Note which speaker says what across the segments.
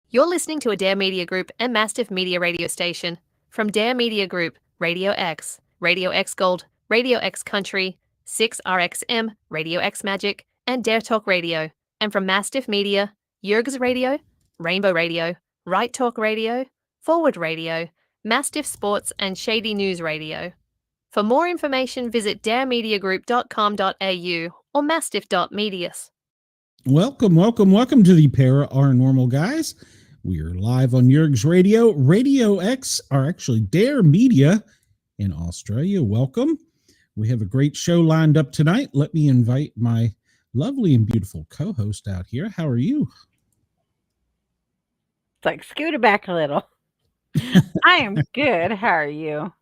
Speaker 1: You're listening to a Dare Media Group and Mastiff Media radio station. From Dare Media Group, Radio X Gold, Radio X Country, 6RXM, Radio X Magic, and Dare Talk Radio. And from Mastiff Media, Yerg's Radio, Rainbow Radio, Right Talk Radio, Forward Radio, Mastiff Sports, and Shady News Radio. For more information, visit daremediagroup.com.au or mastiff.medias.
Speaker 2: Welcome to the Paranormal Guys. We are live on Yerg's Radio, Radio X, or actually Dare Media in Australia. Welcome. We have a great show lined up tonight. Let me invite my lovely and beautiful co-host out here. How are you?
Speaker 3: It's like scooter back a little. I am good. How are you?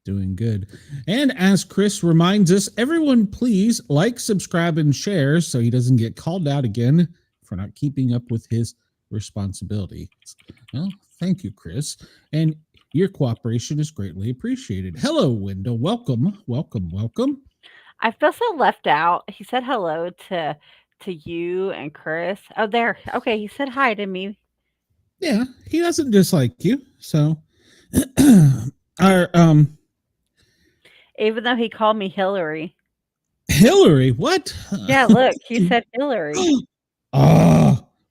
Speaker 2: Doing good. And as Chris reminds us, everyone please like, subscribe, and share so he doesn't get called out again for not keeping up with his responsibility. Well, thank you, Chris. And your cooperation is greatly appreciated. Hello, Wendell. Welcome.
Speaker 3: I feel so left out. He said hello to you and Chris. Oh, there. Okay, he said hi to me.
Speaker 2: Yeah, he doesn't dislike you. So our
Speaker 3: even though he called me Hillary.
Speaker 2: Hillary, what?
Speaker 3: Yeah, look, he said Hillary.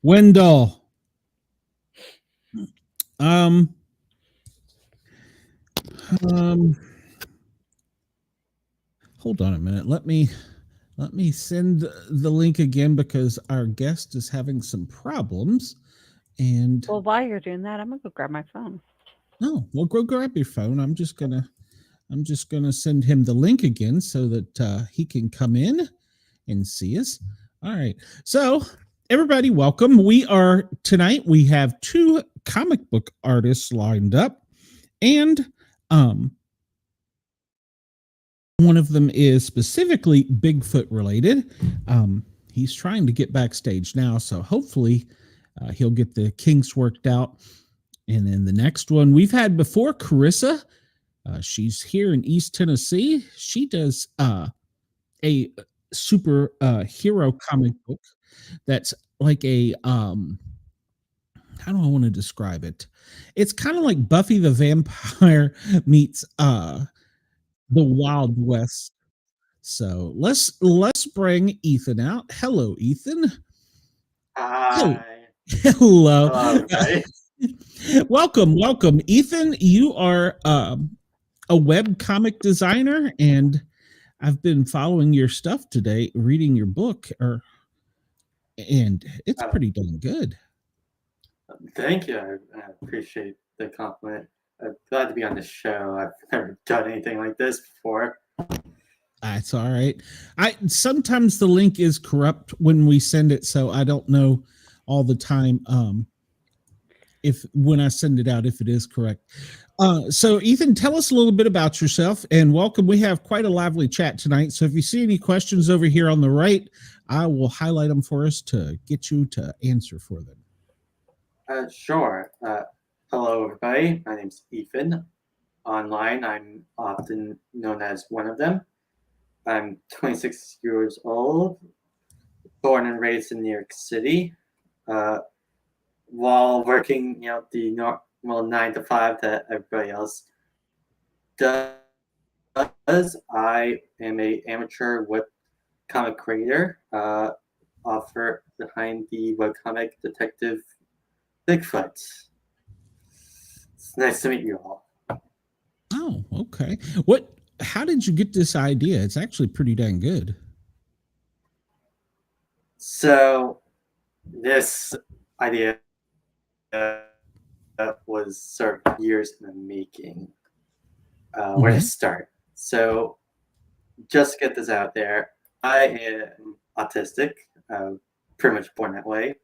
Speaker 2: Wendell. Hold on a minute. Let me send the link again because our guest is having some problems. And
Speaker 3: well, while you're doing that, I'm gonna go grab my phone.
Speaker 2: No, well, go grab your phone. I'm just gonna send him the link again so that he can come in and see us. All right. So everybody, welcome. We have two comic book artists lined up, and one of them is specifically Bigfoot related. He's trying to get backstage now, so hopefully he'll get the kinks worked out. And then the next one we've had before, Corissa. She's here in East Tennessee. She does a super hero comic book that's like a how do I want to describe it? It's kind of like Buffy the Vampire meets the Wild West. So let's bring Ethan out. Hello, Ethan.
Speaker 4: Hi.
Speaker 2: Hello.
Speaker 4: Hello.
Speaker 2: Welcome, Ethan. You are a webcomic designer, and I've been following your stuff today, reading your book, and it's pretty dang good.
Speaker 4: Thank you. I appreciate the compliment. I'm glad to be on the show. I've never done anything like this before.
Speaker 2: That's all right. Sometimes the link is corrupt when we send it, so I don't know all the time if when I send it out if it is correct. So Ethan, tell us a little bit about yourself, and welcome. We have quite a lively chat tonight, so if you see any questions over here on the right, I will highlight them for us to get you to answer for them.
Speaker 4: Sure. Hello, everybody. My name's Ethan. Online, I'm often known as one of them. I'm 26 years old, born and raised in New York City. While working, the normal 9 to 5 that everybody else does, I am an amateur webcomic creator, author behind the webcomic Detective Bigfoot. It's nice to meet you all.
Speaker 2: Oh, okay. What how did you get this idea? It's actually pretty dang good.
Speaker 4: So this idea was sort of years in the making. Where to start? So just to get this out there, I am autistic, pretty much born that way.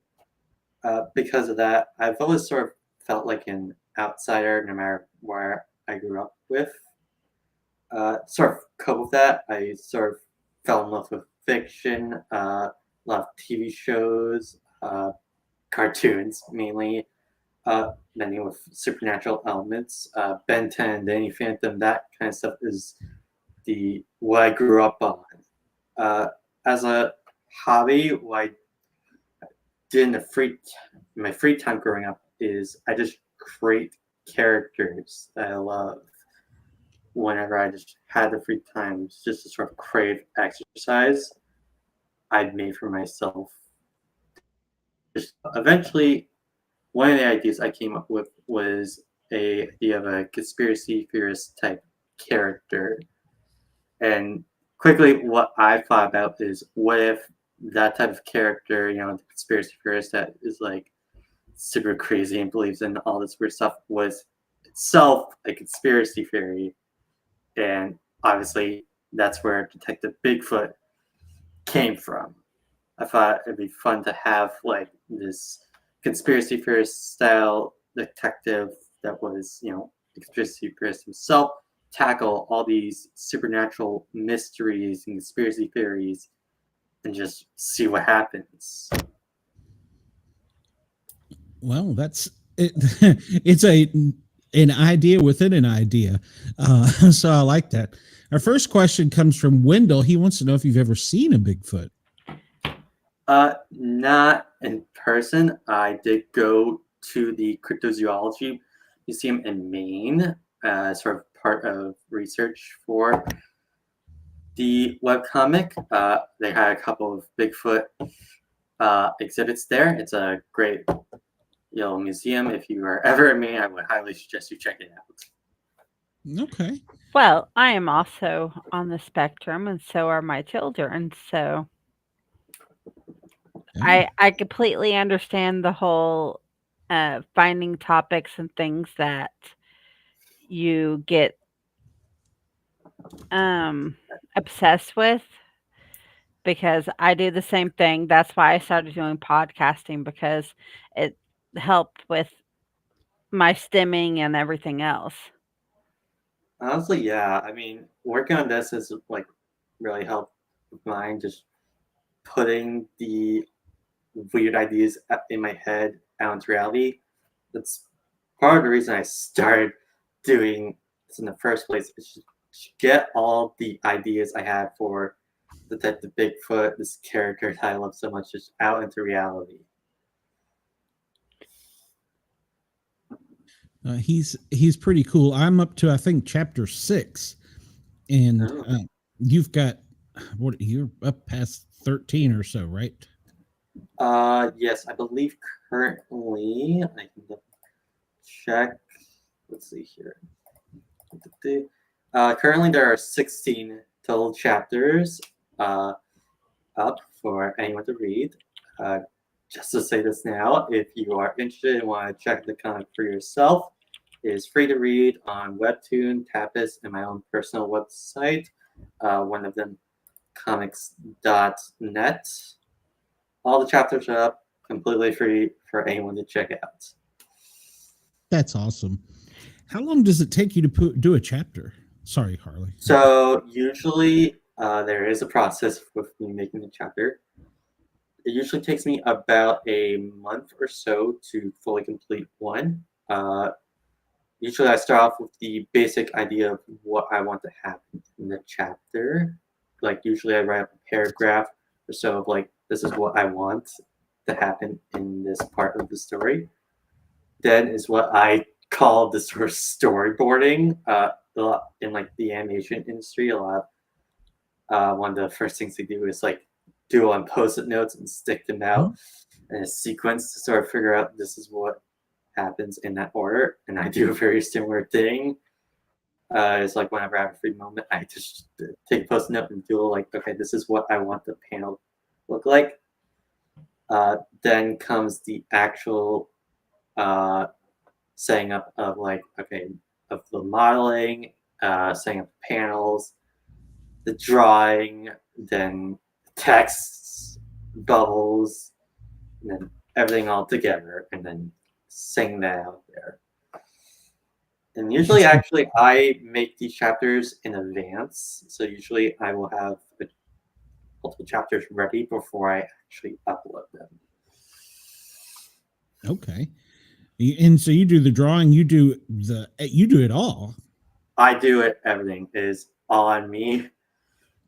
Speaker 4: Because of that, I've always sort of felt like an outsider no matter where I grew up with. Sort of cope with that. I sort of fell in love with fiction, a lot of TV shows, cartoons mainly, many with supernatural elements. Ben 10, Danny Phantom, that kind of stuff is what I grew up on. As a hobby, what I did in my free time growing up is I just create characters that I love whenever I just had the free time. It's just a sort of creative exercise I'd made for myself. Just eventually, one of the ideas I came up with was a idea of a conspiracy theorist type character. And quickly, what I thought about is, what if that type of character, the conspiracy theorist that is like super crazy and believes in all this weird stuff, was itself a conspiracy theory. And obviously, that's where Detective Bigfoot came from. I thought it'd be fun to have like this conspiracy theorist style detective that was, a conspiracy theorist himself, tackle all these supernatural mysteries and conspiracy theories and just see what happens.
Speaker 2: Well, that's it. It's an idea within an idea. So I like that. Our first question comes from Wendell. He wants to know if you've ever seen a Bigfoot.
Speaker 4: Not in person. I did go to the Cryptozoology Museum in Maine, sort of part of research for the webcomic. They had a couple of Bigfoot exhibits there. It's a great museum. If you are ever in Maine, I would highly suggest you check it out.
Speaker 2: Okay.
Speaker 3: Well, I am also on the spectrum, and so are my children. So I completely understand the whole finding topics and things that you get obsessed with, because I do the same thing. That's why I started doing podcasting, because it helped with my stimming and everything else.
Speaker 4: Honestly, yeah. I mean, working on this has like really helped with mine. Just putting the weird ideas in my head out into reality. That's part of the reason I started doing this in the first place. Is to get all the ideas I had for Detective Bigfoot, this character that I love so much, just out into reality.
Speaker 2: He's pretty cool. I'm up to, I think, chapter 6, and you've got you're up past 13 or so, right?
Speaker 4: Yes, I believe currently I can check. Let's see here. Currently there are 16 total chapters up for anyone to read. Just to say this now, if you are interested and want to check the comic for yourself, it is free to read on Webtoon, Tapas, and my own personal website, one of them, comics.net. All the chapters are up, completely free for anyone to check out.
Speaker 2: That's awesome. How long does it take you to do a chapter? Sorry, Harley.
Speaker 4: So usually there is a process with me making the chapter. It usually takes me about a month or so to fully complete one. Usually I start off with the basic idea of what I want to happen in the chapter. Like usually I write up a paragraph or so of like, this is what I want to happen in this part of the story. Then is what I call the sort of storyboarding. In like the animation industry, a lot one of the first things they do is like do on post-it notes and stick them out in a sequence to sort of figure out this is what happens in that order. And I do a very similar thing. It's like whenever I have a free moment, I just take a post note and feel like, okay, this is what I want the panel to look like. Then comes the actual setting up of like, okay, of the modeling, setting up panels, the drawing, then texts, bubbles, and then everything all together, and then sing that out there. And usually, actually, I make these chapters in advance. So usually I will have multiple chapters ready before I actually upload them.
Speaker 2: Okay. And so you do the drawing, you do it all.
Speaker 4: I do it. Everything is all on me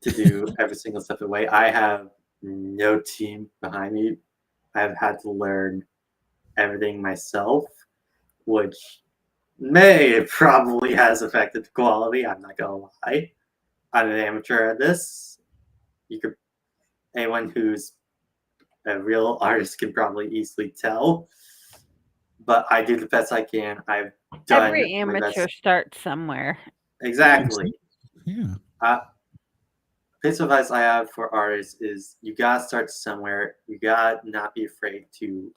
Speaker 4: to do every single step of the way. I have no team behind me. I've had to learn everything myself, which probably has affected the quality. I'm not gonna lie. I'm an amateur at this. Anyone who's a real artist can probably easily tell. But I do the best I can. I've done
Speaker 3: Every
Speaker 4: my
Speaker 3: amateur
Speaker 4: best.
Speaker 3: starts somewhere.
Speaker 4: Exactly.
Speaker 2: Yeah.
Speaker 4: Piece of advice I have for artists is you gotta start somewhere. You gotta not be afraid to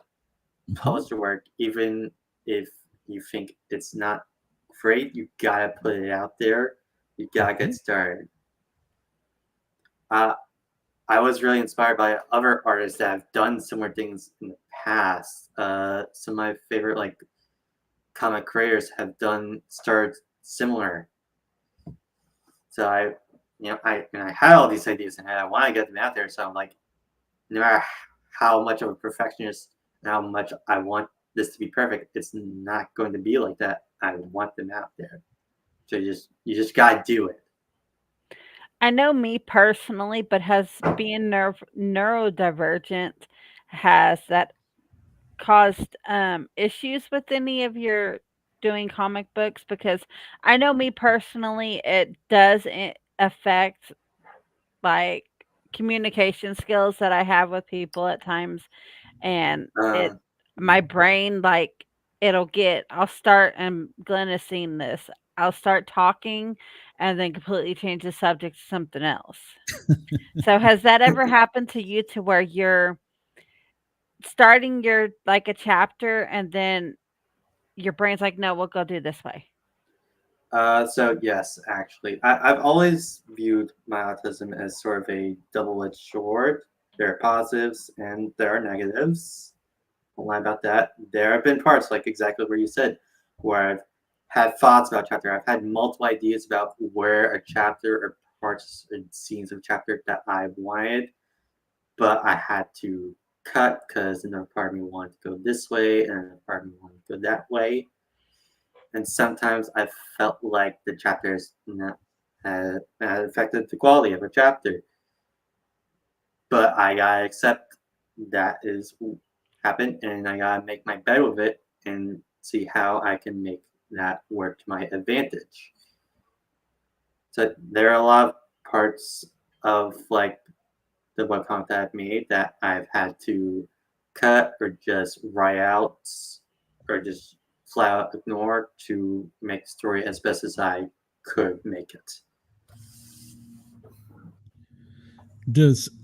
Speaker 4: publish your work, even if you think it's not great. You gotta put it out there. You gotta get started. I was really inspired by other artists that have done similar things in the past. Some of my favorite like comic creators have started similar. So I had all these ideas and I want to get them out there. So I'm like, no matter how much of a perfectionist and how much I want this to be perfect, it's not going to be like that. I want them out there. So you just gotta do it.
Speaker 3: I know me personally, but has being neurodivergent, has that caused issues with any of your doing comic books? Because I know me personally, it does affect like communication skills that I have with people at times, and
Speaker 4: Uh,
Speaker 3: my brain, like, I'll start, and Glenn has seen this. I'll start talking and then completely change the subject to something else. So has that ever happened to you, to where you're starting a chapter and then your brain's like, "No, we'll go do this way."
Speaker 4: So yes, actually, I've always viewed my autism as sort of a double-edged sword. There are positives and there are negatives. Don't lie about that. There have been parts, like exactly where you said, where I've had thoughts about chapter. I've had multiple ideas about where a chapter or parts and scenes of chapter that I wanted, but I had to cut because another part of me wanted to go this way and another part of me wanted to go that way. And sometimes I felt like the chapters had affected the quality of a chapter. But I gotta accept that is happened, and I gotta make my bed with it and see how I can make that work to my advantage. So there are a lot of parts of like the webcomic that I've made that I've had to cut or just write out or just flat out ignore to make the story as best as I could make it.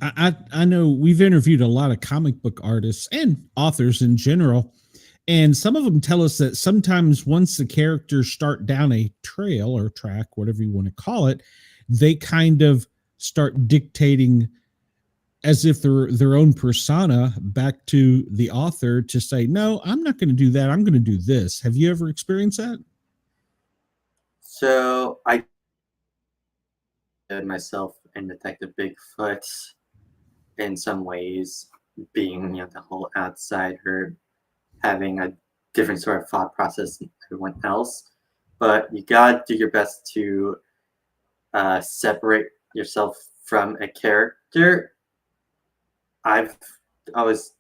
Speaker 2: I know we've interviewed a lot of comic book artists and authors in general, and some of them tell us that sometimes once the characters start down a trail or track, whatever you want to call it, they kind of start dictating as if they're their own persona back to the author to say, no, I'm not going to do that. I'm going to do this. Have you ever experienced that?
Speaker 4: So I did myself in Detective Bigfoot in some ways, being the whole outsider, having a different sort of thought process than everyone else. But you gotta do your best to separate yourself from a character. I've always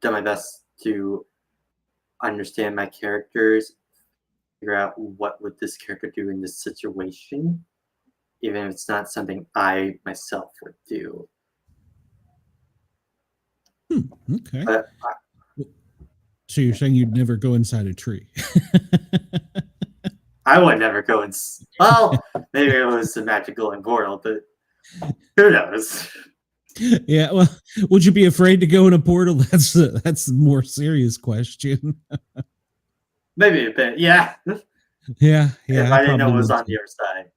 Speaker 4: done my best to understand my characters, figure out what would this character do in this situation, even if it's not something I myself would do.
Speaker 2: Okay.
Speaker 4: But
Speaker 2: So you're saying you'd never go inside a tree?
Speaker 4: I would never go Well, maybe it was a magical and portal, but who knows?
Speaker 2: Yeah, well, would you be afraid to go in a portal? That's a more serious question.
Speaker 4: Maybe a bit, yeah.
Speaker 2: Yeah,
Speaker 4: If
Speaker 2: I
Speaker 4: I didn't know
Speaker 2: probably
Speaker 4: it was
Speaker 2: would
Speaker 4: on
Speaker 2: too.
Speaker 4: the other side.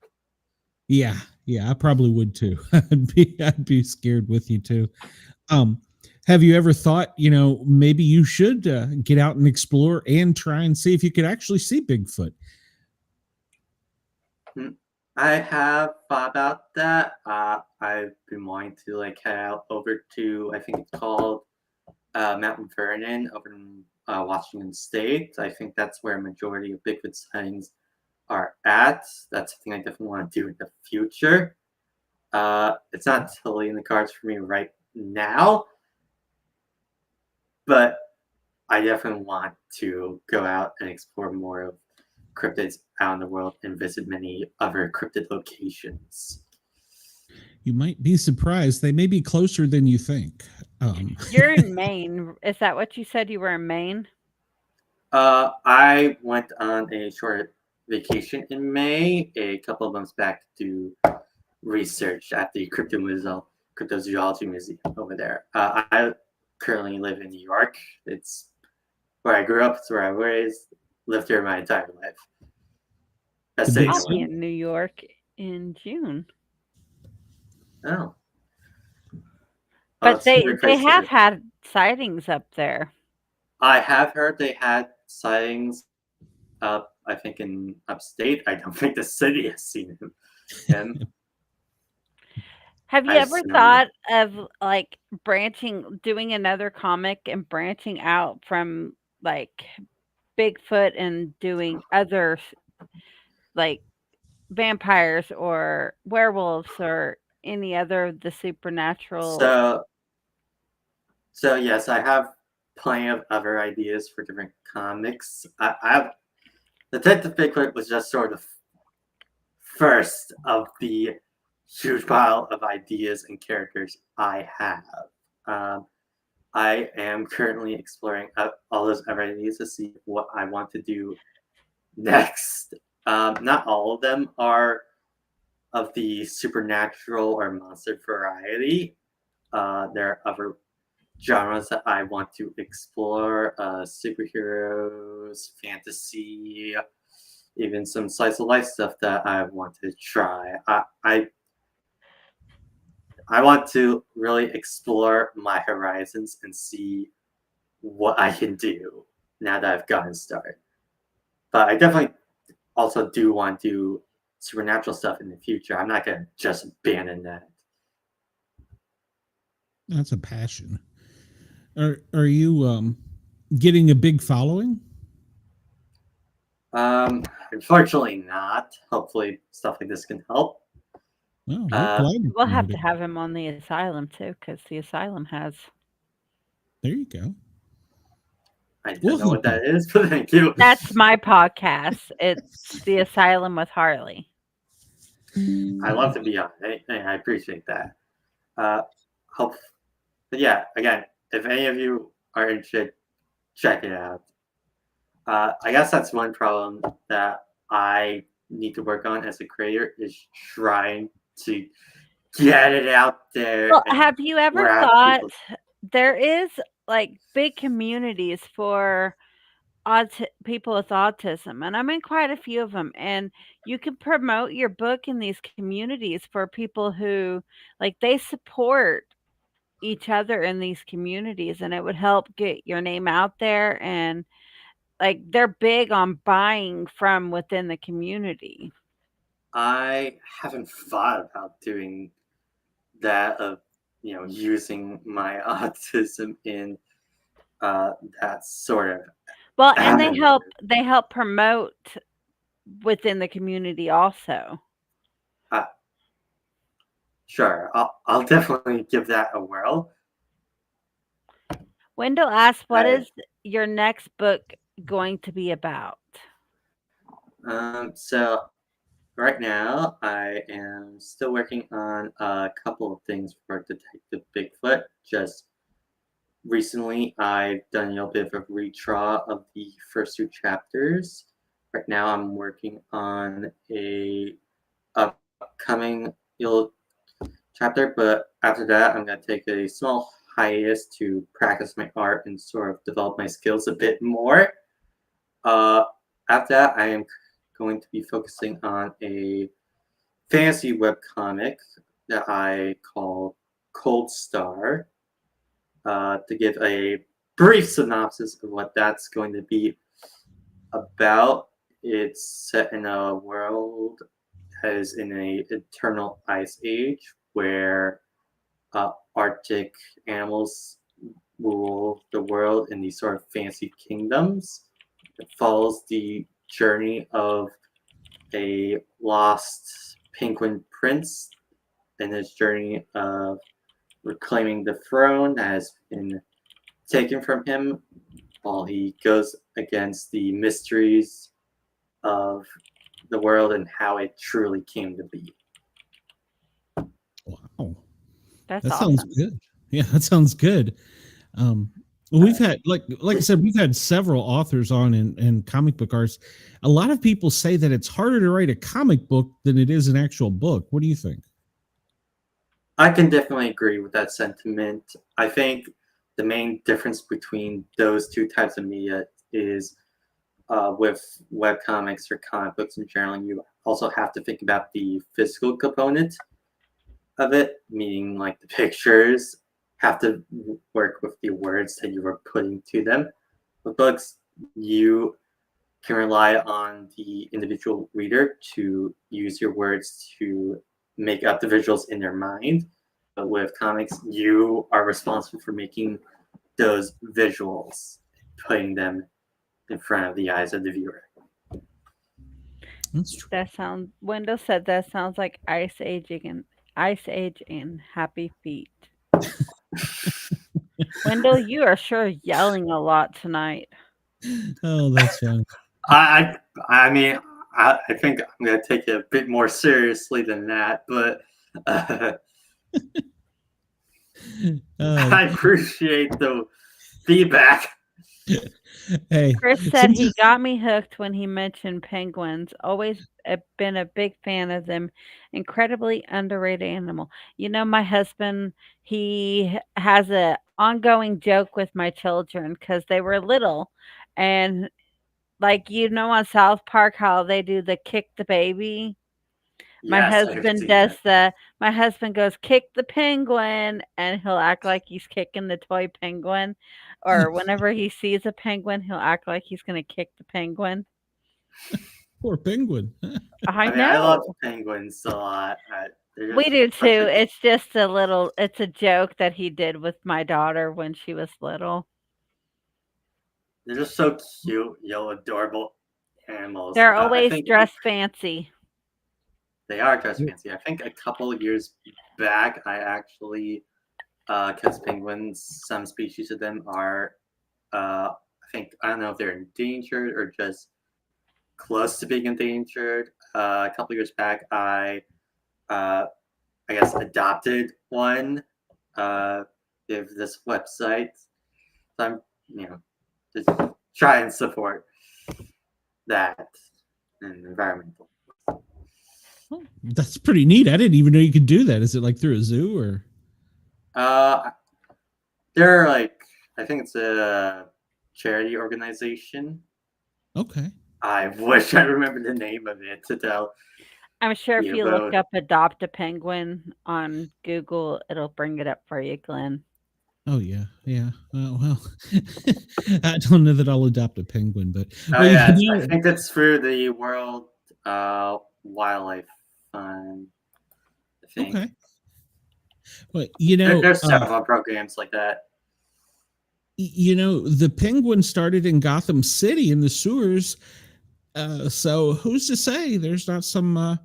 Speaker 2: Yeah, I probably would too. I'd be scared with you too. Have you ever thought, maybe you should get out and explore and try and see if you could actually see Bigfoot?
Speaker 4: I have thought about that. I've been wanting to head out over to, I think it's called Mount Vernon over in Washington State. I think that's where a majority of Bigfoot sightings are at. That's something I definitely want to do in the future. It's not totally in the cards for me right now, but I definitely want to go out and explore more of cryptids out in the world and visit many other cryptid locations.
Speaker 2: You might be surprised. They may be closer than you think.
Speaker 3: You're in Maine. Is that what you said? You were in Maine?
Speaker 4: I went on a short vacation in May, a couple of months back, to do research at the Cryptozoology Museum over there. I currently live in New York. It's where I grew up. It's where I raised. Lived here my entire life. That's
Speaker 2: The big
Speaker 3: I'll be
Speaker 2: city?
Speaker 3: in New York in June.
Speaker 4: Oh.
Speaker 3: But
Speaker 4: it's gonna be
Speaker 3: they
Speaker 4: crazy.
Speaker 3: have had sightings up there.
Speaker 4: I have heard they had sightings up, I think, in upstate. I don't think the city has seen him.
Speaker 3: Have you
Speaker 4: I
Speaker 3: ever
Speaker 4: assume-
Speaker 3: thought of doing another comic and branching out from Bigfoot and doing other vampires or werewolves or any other of the supernatural?
Speaker 4: So yes, I have plenty of other ideas for different comics. I have Detective Bigfoot was just sort of first of the huge pile of ideas and characters I have. I am currently exploring all those other ideas to see what I want to do next. Not all of them are of the supernatural or monster variety. There are other genres that I want to explore: superheroes, fantasy, even some slice of life stuff that I want to try. I want to really explore my horizons and see what I can do now that I've gotten started. But I definitely also do want to do supernatural stuff in the future. I'm not going to just abandon that.
Speaker 2: That's a passion. Are you getting a big following?
Speaker 4: Unfortunately not. Hopefully stuff like this can help.
Speaker 2: Well, we're glad you
Speaker 3: We'll have to
Speaker 2: promoted it.
Speaker 3: have him on the asylum too, because the asylum has.
Speaker 2: There you go.
Speaker 4: I don't
Speaker 2: We'll
Speaker 4: know what
Speaker 2: help
Speaker 4: that is, but thank you.
Speaker 3: That's my podcast. It's the asylum with Harley.
Speaker 4: I love to be on it. I appreciate that. But yeah, again, if any of you are interested, check it out. I guess that's one problem that I need to work on as a creator is trying to get it out there.
Speaker 3: Well,
Speaker 4: and
Speaker 3: have you ever
Speaker 4: grab
Speaker 3: thought
Speaker 4: people.
Speaker 3: there is big communities for people with autism, and I'm in quite a few of them, and you can promote your book in these communities for people who they support each other in these communities, and it would help get your name out there, and they're big on buying from within the community.
Speaker 4: I haven't thought about doing that of using my autism in that sort of
Speaker 3: Well, and
Speaker 4: avenue.
Speaker 3: they help promote within the community also.
Speaker 4: Sure, I'll definitely give that a whirl.
Speaker 3: Wendell asked, what
Speaker 4: I-
Speaker 3: is your next book going to be about?
Speaker 4: So right now I am still working on a couple of things for Detective Bigfoot. Just recently I've done a little bit of a redraw of the first two chapters. Right now I'm working on a upcoming chapter. But after that, I'm gonna take a small hiatus to practice my art and sort of develop my skills a bit more. After that, I am going to be focusing on a fantasy webcomic that I call Cold Star. To give a brief synopsis of what that's going to be about, it's set in a world that is in a eternal ice age where Arctic animals rule the world in these sort of fancy kingdoms. It follows the journey of a lost penguin prince and his journey of reclaiming the throne that has been taken from him while he goes against the mysteries of the world and how it truly came to be.
Speaker 2: Wow.
Speaker 3: That's
Speaker 2: That
Speaker 3: awesome.
Speaker 2: sounds good. Yeah, that sounds good. We've had, like I said, we've had several authors on in comic book arts. A lot of people say that it's harder to write a comic book than it is an actual book. What do you think?
Speaker 4: I can definitely agree with that sentiment. I think the main difference between those two types of media is with webcomics or comic books in general, you also have to think about the physical component of it, meaning like the pictures have to work with the words that you are putting to them. With books, you can rely on the individual reader to use your words to make up the visuals in their mind. But with comics, you are responsible for making those visuals, putting them in front of the eyes of the viewer.
Speaker 2: That's true.
Speaker 3: That sounds. Wendell said that sounds like Ice Age and Happy Feet. Wendell, you are sure yelling a lot tonight.
Speaker 2: Oh, that's fun.
Speaker 4: I mean, I think I'm gonna take it a bit more seriously than that, but I appreciate the feedback.
Speaker 2: Hey,
Speaker 3: Chris said he got me hooked when he mentioned penguins. Always been a big fan of them. Incredibly underrated animal. You know, my husband, he has a ongoing joke with my children because they were little, and like on South Park how they do the kick the baby. My
Speaker 4: Yes, I've
Speaker 3: husband
Speaker 4: seen
Speaker 3: does
Speaker 4: that.
Speaker 3: my husband goes, "Kick the penguin," and he'll act like he's kicking the toy penguin, or whenever he sees a penguin, he'll act like he's gonna kick the penguin.
Speaker 2: poor penguin.
Speaker 3: I
Speaker 4: I mean, I love
Speaker 3: know.
Speaker 4: penguins a lot. They're
Speaker 3: We
Speaker 4: just
Speaker 3: do
Speaker 4: such
Speaker 3: too.
Speaker 4: a,
Speaker 3: It's just it's a joke that he did with my daughter when she was little.
Speaker 4: they're just so cute, adorable animals.
Speaker 3: They're
Speaker 4: I
Speaker 3: always
Speaker 4: think
Speaker 3: dressed fancy.
Speaker 4: they are dressed fancy. I think a couple of years back, I actually, because penguins, some species of them are, I don't know if they're endangered or just close to being endangered. A couple of years back, uh, I guess, adopted one. They this website. So I'm, just try and support that and environmental.
Speaker 2: That's pretty neat. I didn't even know you could do that. Is it like through a zoo or?
Speaker 4: They're like, I think it's a charity organization.
Speaker 2: Okay.
Speaker 4: I wish I remembered the name of it to tell
Speaker 3: I'm sure if
Speaker 4: you,
Speaker 3: you look
Speaker 4: but
Speaker 3: up "adopt a penguin" on Google, it'll bring it up for you, Glenn.
Speaker 2: Oh yeah, yeah. Well, I don't know that I'll adopt a penguin, but
Speaker 4: oh yeah, I think that's through the World Wildlife Fund. I think.
Speaker 2: Okay. Well,
Speaker 4: There's several programs like that.
Speaker 2: The penguin started in Gotham City in the sewers. So who's to say there's not some?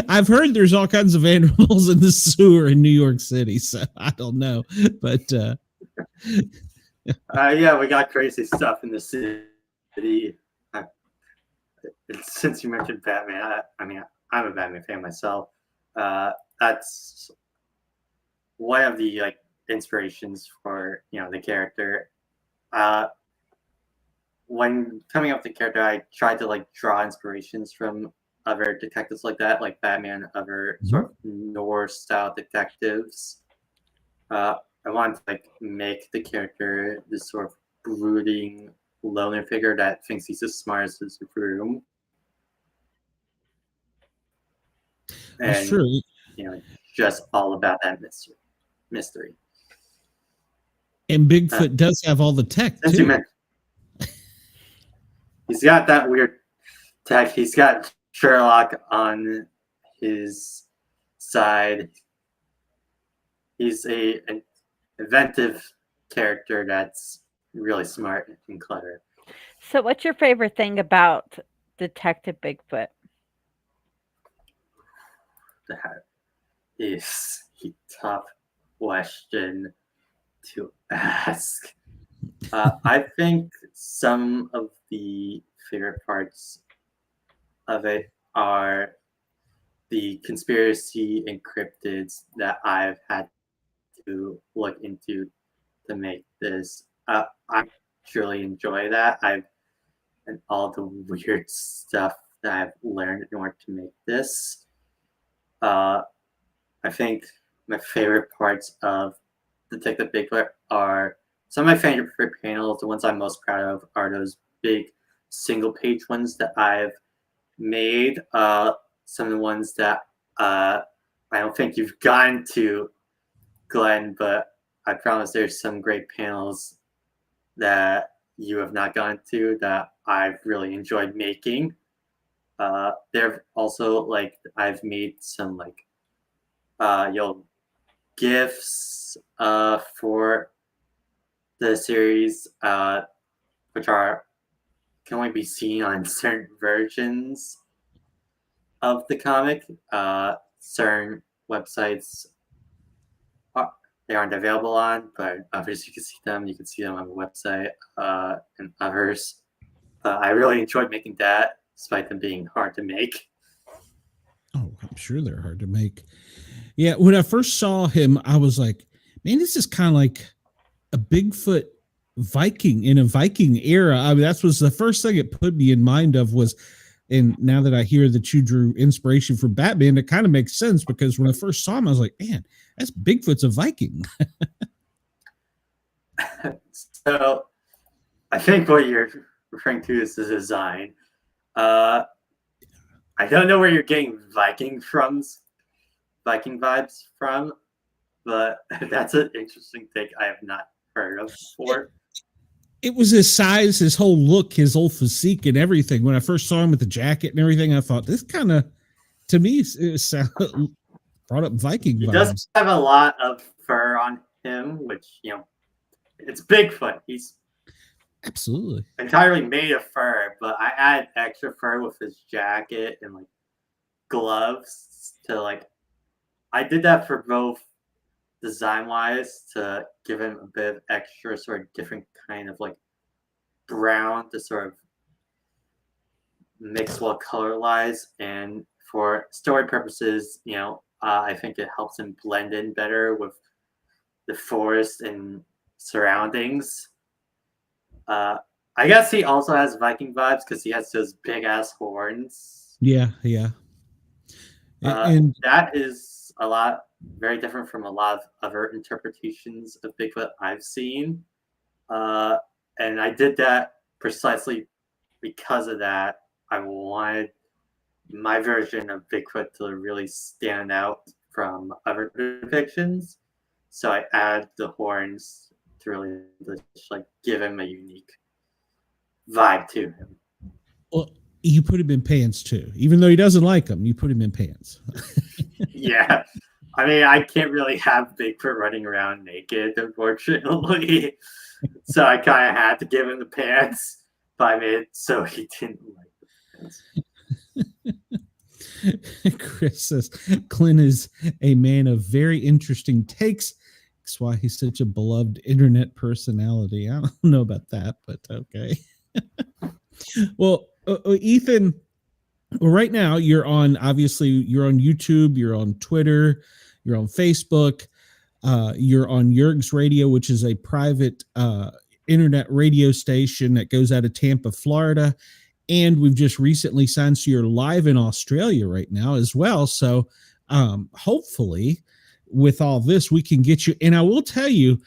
Speaker 2: I've heard there's all kinds of animals in the sewer in New York City, so I don't know, but
Speaker 4: yeah, we got crazy stuff in the city. Since you mentioned Batman, I mean, I'm a Batman fan myself. That's one of the inspirations for the character. When coming up with the character, I tried to draw inspirations from other detectives like that, like Batman, other sort of Norse-style detectives. I wanted to like make the character this sort of brooding loner figure that thinks he's as smart as his room.
Speaker 2: That's
Speaker 4: And
Speaker 2: true.
Speaker 4: you know, just all about that mystery.
Speaker 2: And Bigfoot does have all the tech
Speaker 4: As you
Speaker 2: too.
Speaker 4: mentioned, he's got that weird tech. He's got Sherlock on his side. He's an inventive character that's really smart and clever.
Speaker 3: So, what's your favorite thing about Detective Bigfoot?
Speaker 4: That is a tough question to ask. I think some of the favorite parts of it are the conspiracy and cryptids that I've had to look into to make this. I truly enjoy that. And all the weird stuff that I've learned in order to make this. I think my favorite parts of Detective Bigfoot are some of my favorite panels. The ones I'm most proud of are those big single page ones that I've made. Some of the ones that I don't think you've gotten to, Glenn, but I promise there's some great panels that you have not gone to that I've really enjoyed making. There also like I've made some like GIFs for the series, which can only be seen on certain versions of the comic. Certain websites they aren't available on, but obviously you can see them. You can see them on the website and others. I really enjoyed making that, despite them being hard to make.
Speaker 2: Oh, I'm sure they're hard to make. Yeah, when I first saw him, I was like, man, this is kind of like a Bigfoot Viking in a Viking era. I mean, that was the first thing it put me in mind of was, and now that I hear that you drew inspiration for Batman, it kind of makes sense because when I first saw him, I was like, man, that's Bigfoot's a Viking.
Speaker 4: So I think what you're referring to is the design. I don't know where you're getting Viking vibes from, but that's an interesting take I have not heard of before.
Speaker 2: It was his size, his whole look, his whole physique and everything. When I first saw him with the jacket and everything, I thought this kind of, to me, it brought up Viking
Speaker 4: He
Speaker 2: vibes.
Speaker 4: does have a lot of fur on him, which, it's Bigfoot. He's
Speaker 2: Absolutely
Speaker 4: entirely made of fur, but I add extra fur with his jacket and like gloves to like. I did that for both design wise to give him a bit of extra sort of different kind of like brown to sort of mix well color wise, and for story purposes, I think it helps him blend in better with the forest and surroundings. I guess he also has Viking vibes because he has those big ass horns.
Speaker 2: Yeah. And
Speaker 4: that is very different from a lot of other interpretations of Bigfoot I've seen. And I did that precisely because of that. I wanted my version of Bigfoot to really stand out from other depictions. So I add the horns to really just like give him a unique vibe to him.
Speaker 2: well, you put him in pants too, even though he doesn't like them. You put him in pants.
Speaker 4: Yeah, I mean, I can't really have Bigfoot running around naked, unfortunately. So I kind of had to give him the pants, but I made it so he didn't like the pants.
Speaker 2: Chris says Clint is a man of very interesting takes. That's why he's such a beloved internet personality. I don't know about that, but okay. Well, Ethan, right now you're on YouTube, you're on Twitter, you're on Facebook, you're on Yerg's Radio, which is a private internet radio station that goes out of Tampa, Florida. and we've just recently signed, so you're live in Australia right now as well. So hopefully with all this, we can get you. And I will tell you,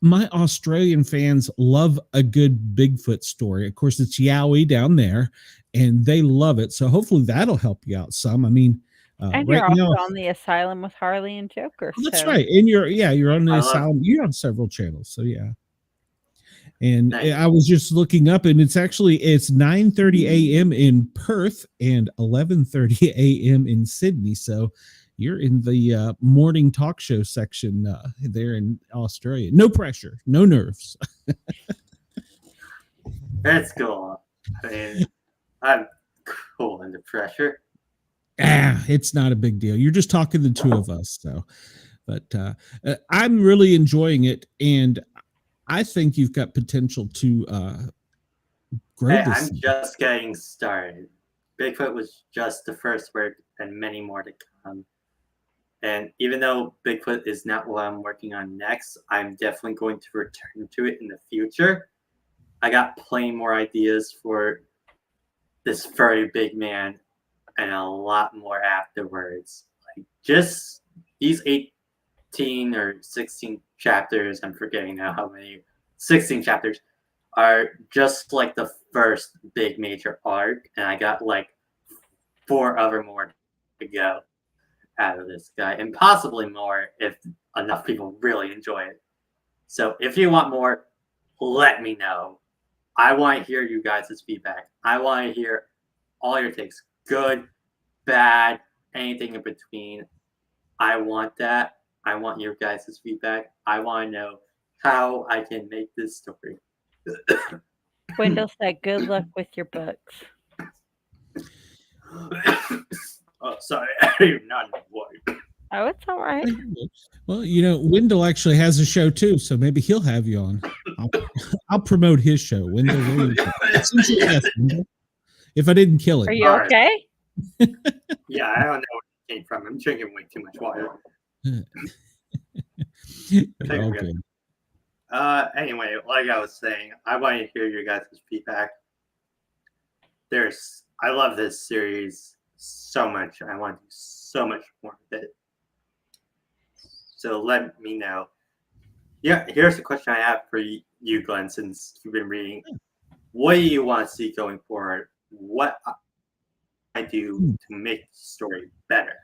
Speaker 2: my Australian fans love a good Bigfoot story. Of course, it's Yowie down there, and they love it. So hopefully that'll help you out some. I mean,
Speaker 3: And
Speaker 2: right
Speaker 3: you're also
Speaker 2: now,
Speaker 3: on the asylum with Harley and Joker.
Speaker 2: that's
Speaker 3: So
Speaker 2: right. And you're on the
Speaker 4: I love-
Speaker 2: asylum. You're on several channels. So yeah. And
Speaker 4: Nice.
Speaker 2: I was just looking up, and it's 9:30 a.m. in Perth and 11:30 a.m. in Sydney. So you're in the morning talk show section there in Australia. No pressure, no nerves.
Speaker 4: That's cool. I mean, I'm cool under pressure.
Speaker 2: It's not a big deal. You're just talking the two of us. So, but I'm really enjoying it, and I think you've got potential to grow
Speaker 4: Hey,
Speaker 2: this.
Speaker 4: I'm just getting started. Bigfoot was just the first work, and many more to come. And even though Bigfoot is not what I'm working on next, I'm definitely going to return to it in the future. I got plenty more ideas for this furry big man and a lot more afterwards. Like just these 18 or 16 chapters, I'm forgetting now how many, 16 chapters, are just like the first big major arc. And I got like 4 other more to go out of this guy, and possibly more if enough people really enjoy it. So if you want more, let me know. I want to hear you guys' feedback. I want to hear all your takes, good, bad, anything in between. I want that. I want your guys' feedback. I want to know how I can make this story.
Speaker 3: Wendell said, "Good luck with your books."
Speaker 4: Oh, sorry, I'm not worried.
Speaker 3: Oh, it's all right.
Speaker 2: Well, Wendell actually has a show too, so maybe he'll have you on. I'll promote his show, Wendell Williams. Yes, Wendell, if I didn't kill it.
Speaker 3: Are you
Speaker 4: All right.
Speaker 3: okay?
Speaker 4: Yeah, I don't know where it came from. I'm drinking way too much water.
Speaker 2: You're all good.
Speaker 4: Anyway, like I was saying, I want to hear your guys' feedback. I love this series so much. I want to do so much more of it. So let me know. Yeah, here's the question I have for you, Glenn, since you've been reading. What do you want to see going forward? What I do to make the story better?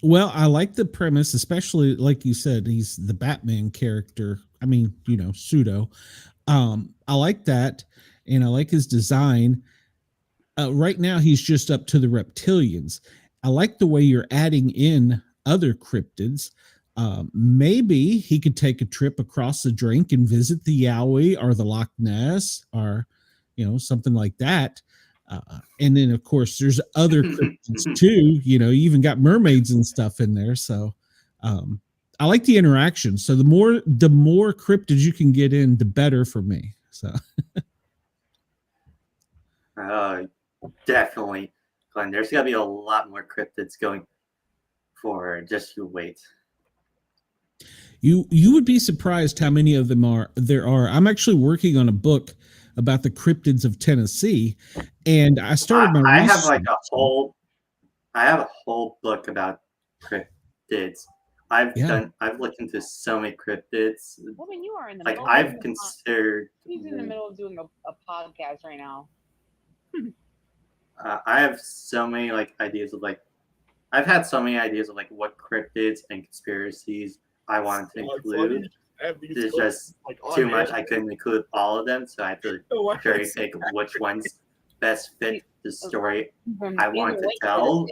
Speaker 2: Well, I like the premise, especially like you said, he's the Batman character. I mean, pseudo. I like that, and I like his design. Right now, he's just up to the reptilians. I like the way you're adding in other cryptids. Maybe he could take a trip across the drink and visit the Yowie or the Loch Ness or, something like that. And then, of course, there's other cryptids too. You even got mermaids and stuff in there. So I like the interaction. So the more cryptids you can get in, the better for me. So
Speaker 4: definitely, Glenn. There's got to be a lot more cryptids going forward. Just you wait.
Speaker 2: You would be surprised how many of them there are. I'm actually working on a book about the cryptids of Tennessee, and I started my
Speaker 4: I
Speaker 2: research.
Speaker 4: I have a whole book about cryptids. I've looked into so many cryptids.
Speaker 5: Well, I mean, you are in the
Speaker 4: like
Speaker 5: middle.
Speaker 4: I've considered.
Speaker 5: He's in the middle of doing a podcast right now.
Speaker 4: I have so many ideas of I've had so many ideas of what cryptids and conspiracies I wanted to include. There's just too much. I couldn't include all of them, so I have to cherry pick which ones best fit the story I want to tell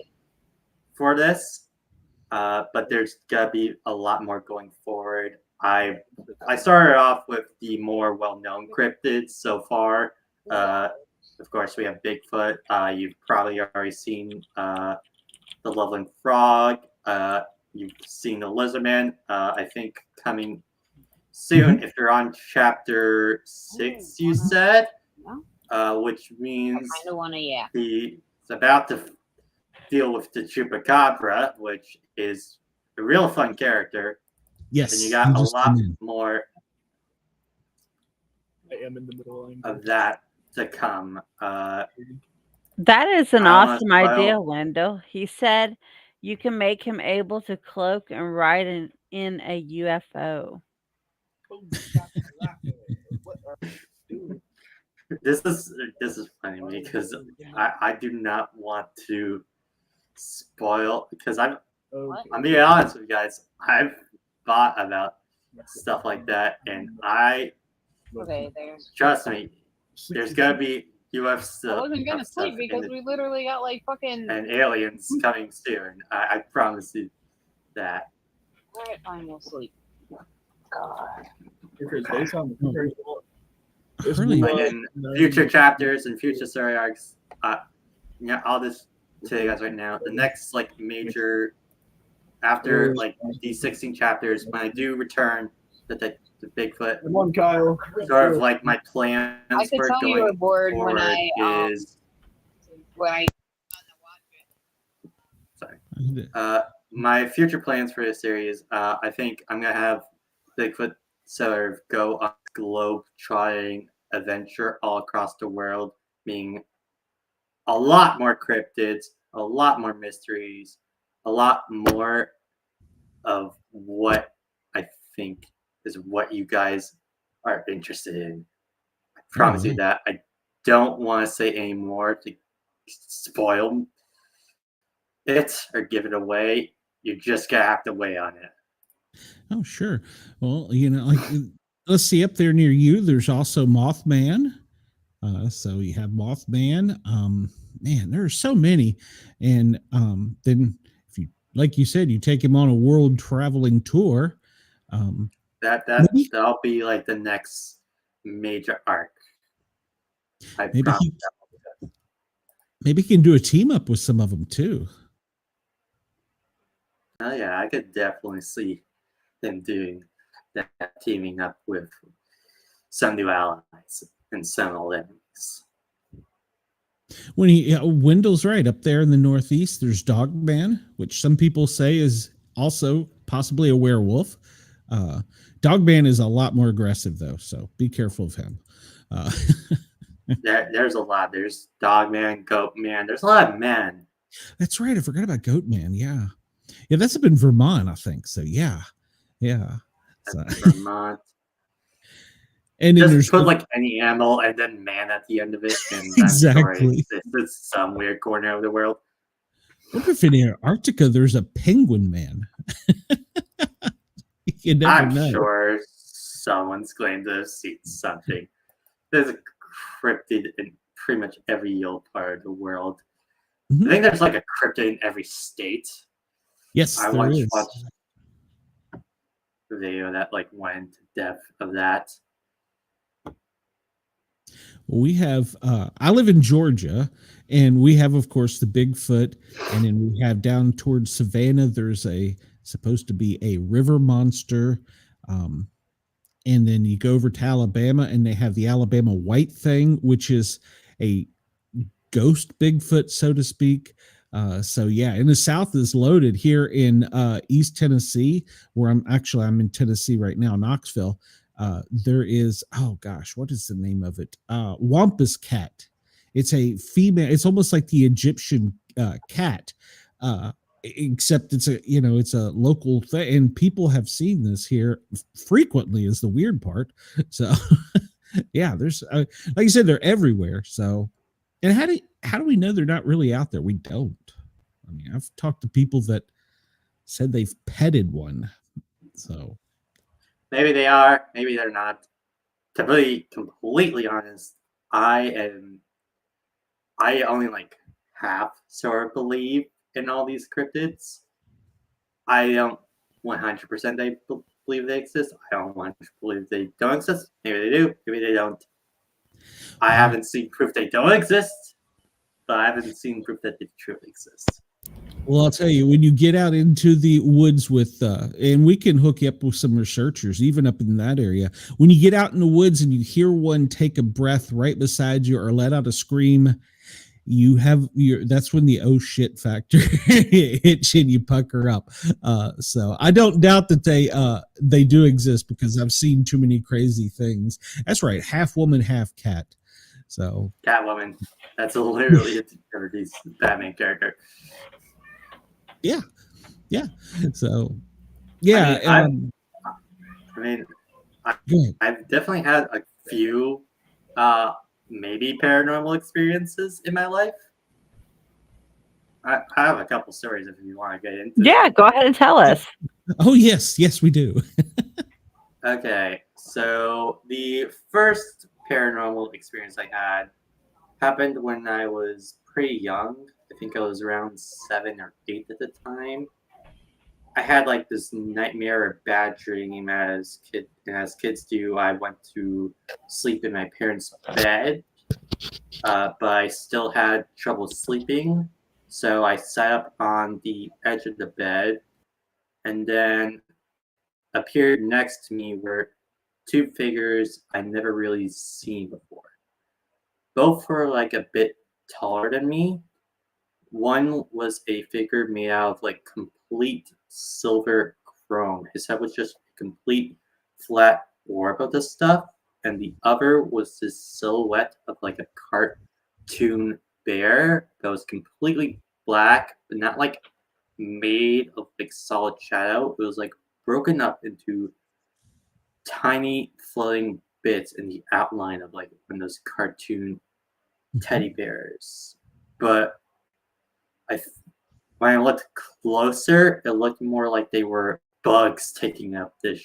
Speaker 4: for this. But there's gotta be a lot more going forward. I started off with the more well-known cryptids so far. Of course, we have Bigfoot. You've probably already seen the Loveland Frog. You've seen the Lizardman. I think coming soon, if you're on chapter 6, you said, which means he's about to deal with the Chupacabra, which is a real fun character.
Speaker 2: Yes,
Speaker 4: and you got a lot more
Speaker 6: I am in the middle
Speaker 4: of that to come.
Speaker 3: That is an
Speaker 4: I don't wanna
Speaker 3: awesome idea,
Speaker 4: spoil-
Speaker 3: Wendell. He said you can make him able to cloak and ride in a UFO.
Speaker 4: This is funny to me because I do not want to spoil because I'm being honest with you guys. I've thought about stuff like that, and
Speaker 5: Okay, there's.
Speaker 4: trust me, there's gonna be UFC
Speaker 5: I wasn't gonna
Speaker 4: stuff
Speaker 5: sleep because we literally got like fucking.
Speaker 4: and aliens coming soon. I promise you that.
Speaker 5: Alright, fine, we'll sleep. God.
Speaker 2: Really?
Speaker 4: Like in future chapters and future story arcs, yeah, I'll just tell you guys right now. The next like major after like these 16 chapters, when I do return the Bigfoot,
Speaker 6: Come on, Kyle.
Speaker 4: sort of like my plans
Speaker 5: I could
Speaker 4: for
Speaker 5: tell you
Speaker 4: going
Speaker 5: were bored
Speaker 4: forward
Speaker 5: when I
Speaker 4: is my future plans for this series. I think I'm gonna have Bigfoot sort of go on a globe-trotting adventure all across the world, meaning a lot more cryptids, a lot more mysteries, a lot more of what I think is what you guys are interested in. I promise you that. I don't want to say any more to spoil it or give it away. You're just gonna have to wait on it.
Speaker 2: Oh, sure. Well, like let's see, up there near you, there's also Mothman. So you have Mothman. Man, there are so many. And then if you, like you said, you take him on a world traveling tour.
Speaker 4: That'll be like the next major arc.
Speaker 2: Maybe he can do a team up with some of them too.
Speaker 4: Oh yeah, I could definitely see them doing that, teaming up with some new allies and some enemies.
Speaker 2: Wendell's right, up there in the Northeast, there's Dogman, which some people say is also possibly a werewolf. Dogman is a lot more aggressive though, so be careful of him.
Speaker 4: There's a lot. There's Dogman, Goatman. There's a lot of men.
Speaker 2: That's right. I forgot about Goatman. Yeah, that's up in Vermont, I think. So yeah. So,
Speaker 4: Vermont.
Speaker 2: And then
Speaker 4: just put like any animal and then man at the end of it, and
Speaker 2: exactly.
Speaker 4: It's some weird corner of the world.
Speaker 2: What if in Antarctica there's a penguin man? You never know.
Speaker 4: Sure someone's going to see something. There's a cryptid in pretty much every part of the world. Mm-hmm. I think there's like a cryptid in every state.
Speaker 2: Yes,
Speaker 4: I once watched a video that like went into depth of that.
Speaker 2: We have I live in Georgia, and we have, of course, the Bigfoot, and then we have down towards Savannah, there's supposed to be a river monster, and then you go over to Alabama and they have the Alabama white thing, which is a ghost Bigfoot, so to speak. So yeah, and the South is loaded. Here in East Tennessee, where I'm in Tennessee right now, Knoxville. There is, oh gosh, what is the name of it? Wampus cat. It's a female. It's almost like the Egyptian cat, except it's a local thing, and people have seen this here frequently. Is the weird part. So, yeah, there's like you said, they're everywhere. So, and how do we know they're not really out there? We don't. I mean, I've talked to people that said they've petted one. So.
Speaker 4: Maybe they are, maybe they're not. To be completely honest, I only like half sort of believe in all these cryptids. I don't 100% believe they exist. I don't 100% believe they don't exist. Maybe they do, maybe they don't. I haven't seen proof they don't exist, but I haven't seen proof that they truly exist.
Speaker 2: Well, I'll tell you, when you get out into the woods with, and we can hook you up with some researchers, even up in that area. When you get out in the woods and you hear one take a breath right beside you or let out a scream, that's when the oh shit factor hits you and you pucker up. So I don't doubt that they do exist because I've seen too many crazy things. That's right, half woman, half cat. So
Speaker 4: Catwoman. That's literally a Batman character.
Speaker 2: yeah. So yeah.
Speaker 4: I mean,
Speaker 2: go ahead.
Speaker 4: I've definitely had a few, maybe paranormal experiences in my life. I have a couple stories if you want to get into.
Speaker 3: Yeah, go ahead and tell us.
Speaker 2: Oh yes, we do.
Speaker 4: Okay, so the first paranormal experience I had happened when I was pretty young. I think I was around 7 or 8 at the time. I had like this nightmare or bad dream as kids do. I went to sleep in my parents' bed, but I still had trouble sleeping. So I sat up on the edge of the bed, and then appeared next to me were two figures I'd never really seen before. Both were like a bit taller than me. One was a figure made out of like complete silver chrome. His head was just a complete flat orb of this stuff, and the other was this silhouette of like a cartoon bear that was completely black, but not like made of like solid shadow. It was like broken up into tiny floating bits in the outline of like one of those cartoon teddy bears. But when I looked closer, it looked more like they were bugs taking up this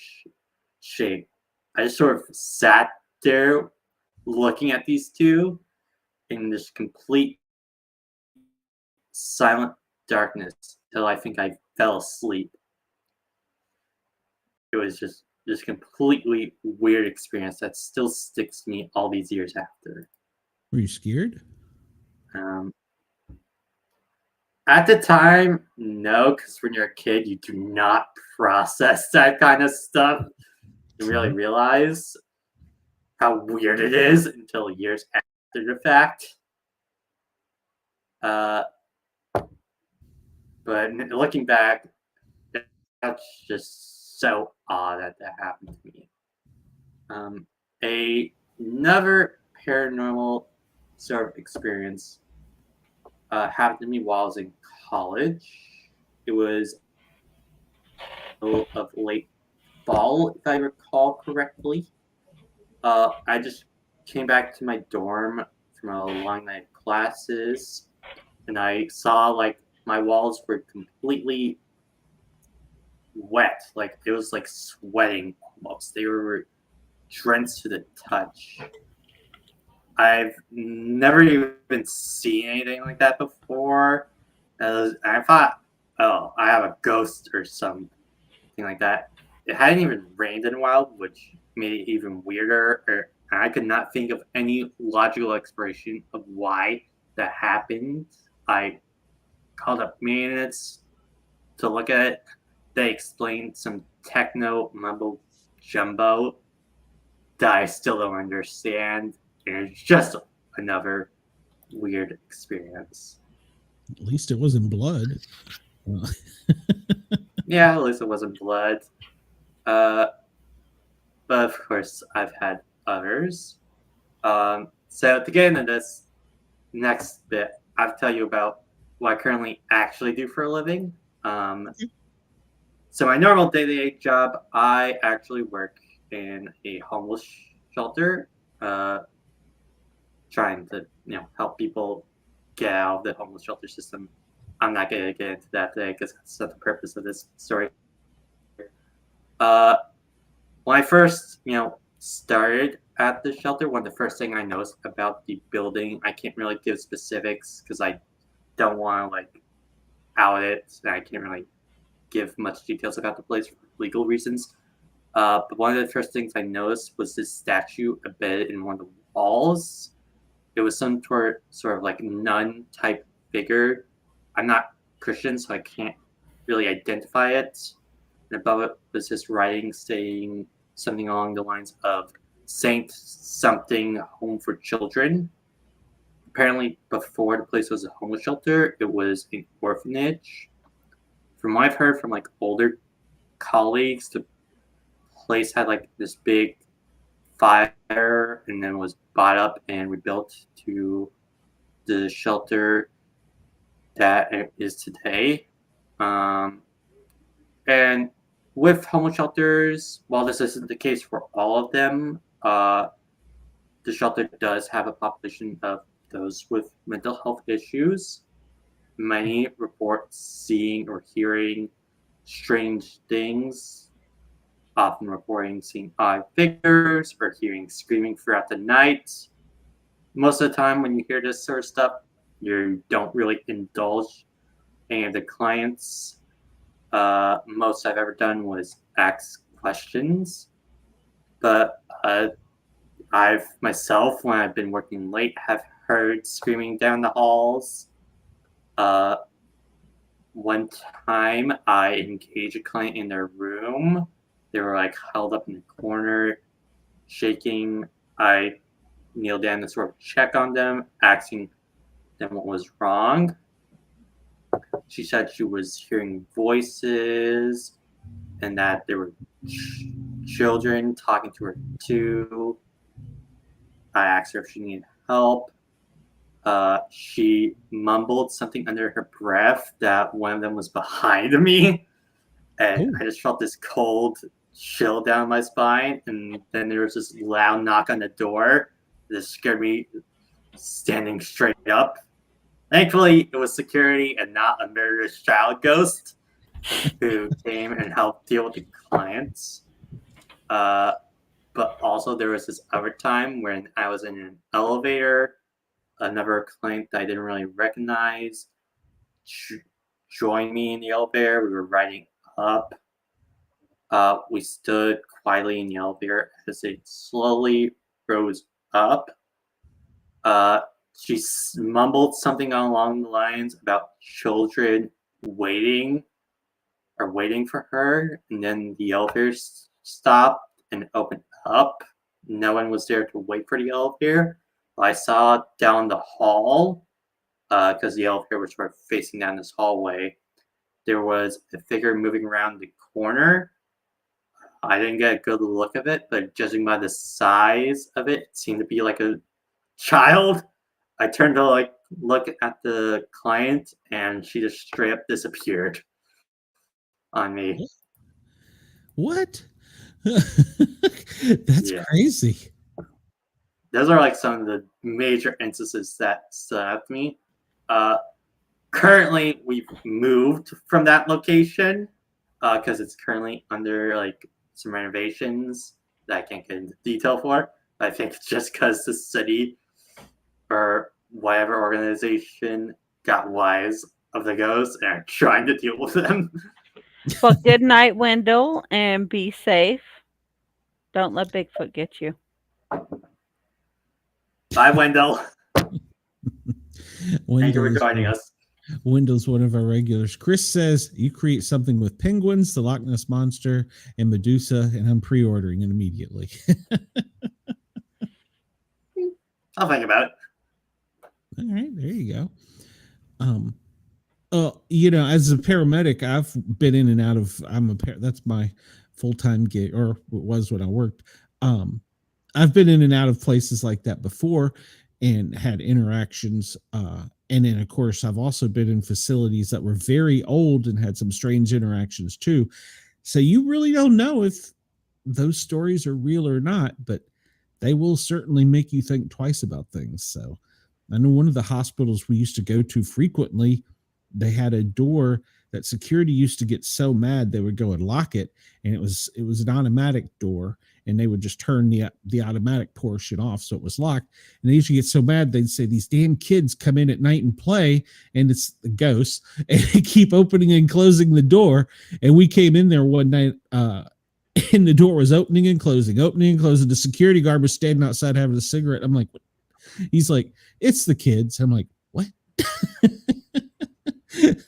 Speaker 4: shape. I just sort of sat there looking at these two in this complete silent darkness till I think I fell asleep. It was just completely weird experience that still sticks to me all these years after.
Speaker 2: Were you scared?
Speaker 4: At the time, no, because when you're a kid, you do not process that kind of stuff. You really realize how weird it is until years after the fact. But looking back, that's just so odd that happened to me. Another paranormal sort of experience happened to me while I was in college. It was of late fall, if I recall correctly. I just came back to my dorm from a long night of classes, and I saw like my walls were completely wet. Like it was like sweating almost. They were drenched to the touch. I've never even seen anything like that before. I thought, oh, I have a ghost or something like that. It hadn't even rained in a while, which made it even weirder. I could not think of any logical explanation of why that happened. I called up maintenance to look at it. They explained some techno mumbo jumbo that I still don't understand. And it's just another weird experience.
Speaker 2: At least it wasn't blood.
Speaker 4: Yeah, at least it wasn't blood. But of course, I've had others. So to get into this next bit, I'll tell you about what I currently actually do for a living. So my normal day-to-day job, I actually work in a homeless shelter, trying to help people get out of the homeless shelter system. I'm not going to get into that today because that's not the purpose of this story. When I first, started at the shelter, one of the first thing I noticed about the building, I can't really give specifics because I don't want to out it, and I can't really give much details about the place for legal reasons. But one of the first things I noticed was this statue embedded in one of the walls. It was some sort of nun type figure. I'm not Christian, so I can't really identify it. And above it was this writing saying something along the lines of Saint something home for children. Apparently, before the place was a homeless shelter, it was an orphanage. From what I've heard from older colleagues, the place had this big fire and then was bought up and rebuilt to the shelter that it is today. And with homeless shelters, while this isn't the case for all of them, the shelter does have a population of those with mental health issues. Many report seeing or hearing strange things, often reporting seeing odd figures or hearing screaming throughout the night. Most of the time when you hear this sort of stuff, you don't really indulge any of the clients. Most I've ever done was ask questions, but I've myself, when I've been working late, have heard screaming down the halls. One time I engaged a client in their room. They were like held up in the corner, shaking. I kneeled down to sort of check on them, asking them what was wrong. She said she was hearing voices and that there were children talking to her too. I asked her if she needed help. She mumbled something under her breath that one of them was behind me. And I just felt this cold chill down my spine. And then there was this loud knock on the door that scared me standing straight up. Thankfully, it was security and not a murderous child ghost who came and helped deal with the clients. But also there was this other time when I was in an elevator, another client that I didn't really recognize joined me in the elevator. We were riding up. We stood quietly in the elevator as it slowly rose up. She mumbled something along the lines about children waiting for her, and then the elevator stopped and opened up. No one was there to wait for the elevator. I saw down the hall, because the elevator was sort of facing down this hallway, there was a figure moving around the corner. I didn't get a good look of it, but judging by the size of it, it seemed to be like a child. I turned to look at the client, and she just straight up disappeared on me.
Speaker 2: What? That's crazy.
Speaker 4: Those are some of the major instances that stood out to me. Currently, we've moved from that location because it's currently under some renovations that I can't get into detail for. I think it's just because the city or whatever organization got wise of the ghosts and are trying to deal with them.
Speaker 3: Well, good night, Wendell, and be safe. Don't let Bigfoot get you.
Speaker 4: Bye, Wendell. Thank you for joining us.
Speaker 2: Wendell's one of our regulars. Chris says you create something with penguins, the Loch Ness Monster, and Medusa, and I'm pre-ordering it immediately.
Speaker 4: I'll think about it.
Speaker 2: All right, there you go. As a paramedic, I've been in and out of. That's my full-time gig, or it was when I worked. I've been in and out of places like that before, and had interactions. And then, of course, I've also been in facilities that were very old and had some strange interactions too. So you really don't know if those stories are real or not, but they will certainly make you think twice about things. So I know one of the hospitals we used to go to frequently, they had a door that security used to get so mad they would go and lock it, and it was an automatic door, and they would just turn the automatic portion off so it was locked. And they usually get so mad they'd say, these damn kids come in at night and play, and it's the ghosts, and they keep opening and closing the door. And we came in there one night, and the door was opening and closing. The security guard was standing outside having a cigarette. I'm like, what? He's like, it's the kids. I'm like, what?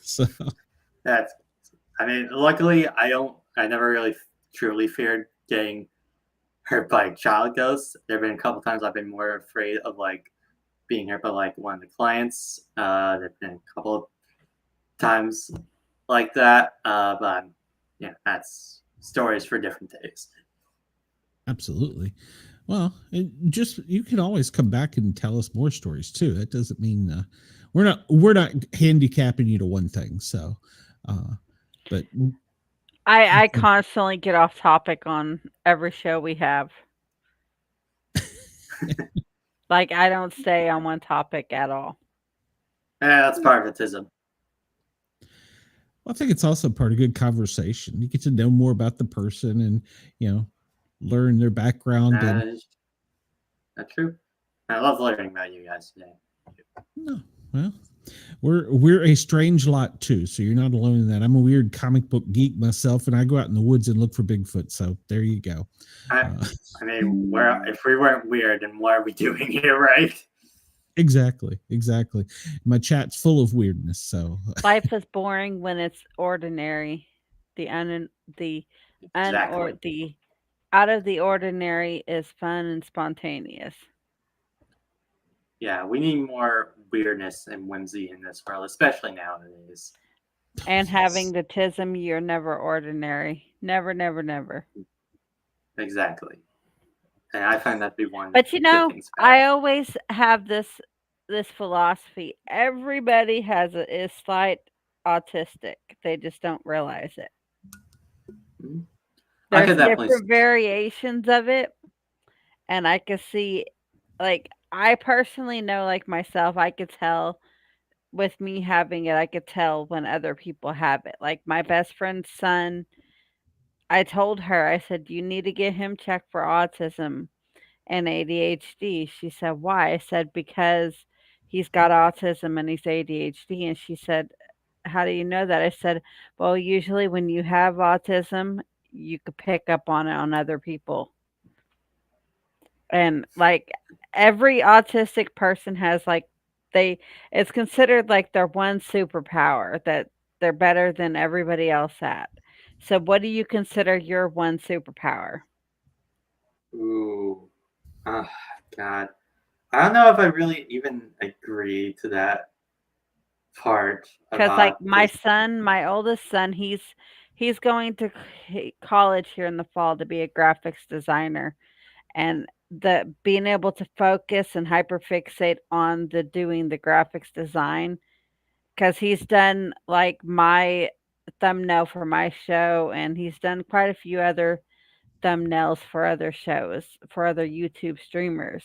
Speaker 2: So
Speaker 4: luckily I never really truly feared getting hurt by child ghosts. There have been a couple times I've been more afraid of being hurt by one of the clients. There have been a couple of times like that. But that's stories for different days.
Speaker 2: Absolutely. Well, you can always come back and tell us more stories too. That doesn't mean we're not handicapping you to one thing. So, but
Speaker 3: I constantly get off topic on every show we have. Like, I don't stay on one topic at all.
Speaker 4: Yeah, that's part of autism.
Speaker 2: I think it's also part of good conversation. You get to know more about the person and, learn their background.
Speaker 4: That's true. I love learning about you guys today.
Speaker 2: No, well, we're a strange lot too, so you're not alone in that. I'm a weird comic book geek myself, and I go out in the woods and look for Bigfoot. So there you go.
Speaker 4: I mean, if we weren't weird, then what are we doing here, right?
Speaker 2: Exactly. My chat's full of weirdness. So
Speaker 3: Life is boring when it's ordinary. The out of the ordinary is fun and spontaneous.
Speaker 4: Yeah, we need more weirdness and whimsy in this world, especially nowadays.
Speaker 3: And having the tism, you're never ordinary. Never, never, never.
Speaker 4: Exactly. And I find that to be one.
Speaker 3: But
Speaker 4: of the good things about
Speaker 3: I
Speaker 4: it.
Speaker 3: always have this philosophy. Everybody is slight autistic. They just don't realize it.
Speaker 4: Mhm. I
Speaker 3: There's
Speaker 4: could definitely
Speaker 3: different variations of it, and I can see, like, I personally know, like myself, I could tell with me having it, I could tell when other people have it. Like my best friend's son, I told her, I said, you need to get him checked for autism and ADHD. She said, why? I said, because he's got autism and he's ADHD. And she said, how do you know that? I said, well, usually when you have autism, you could pick up on it on other people. And like every autistic person has it's considered like their one superpower that they're better than everybody else at. So what do you consider your one superpower?
Speaker 4: Ooh. Oh, God. I don't know if I really even agree to that part
Speaker 3: Because like
Speaker 4: about
Speaker 3: my son, my oldest son, he's going to college here in the fall to be a graphics designer, and the being able to focus and hyperfixate on the doing the graphics design, because he's done like my thumbnail for my show, and he's done quite a few other thumbnails for other shows for other YouTube streamers.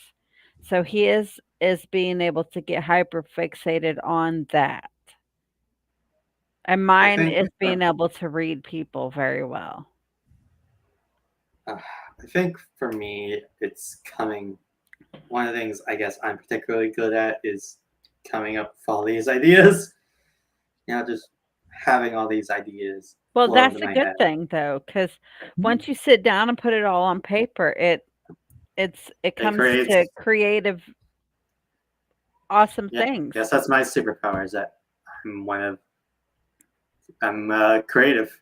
Speaker 3: So he is being able to get hyper fixated on that. And
Speaker 4: I
Speaker 3: mine
Speaker 4: think
Speaker 3: is being able to read people very well.
Speaker 4: I think for me, it's coming. One of the things I guess I'm particularly good at is coming up with all these ideas. Just having all these ideas.
Speaker 3: Well,
Speaker 4: flow
Speaker 3: that's
Speaker 4: into
Speaker 3: a
Speaker 4: my
Speaker 3: good
Speaker 4: head.
Speaker 3: thing though, because once you sit down and put it all on paper, it comes
Speaker 4: creates-
Speaker 3: to creative, awesome
Speaker 4: Yeah,
Speaker 3: things.
Speaker 4: yes, that's my superpower. Is that I'm creative.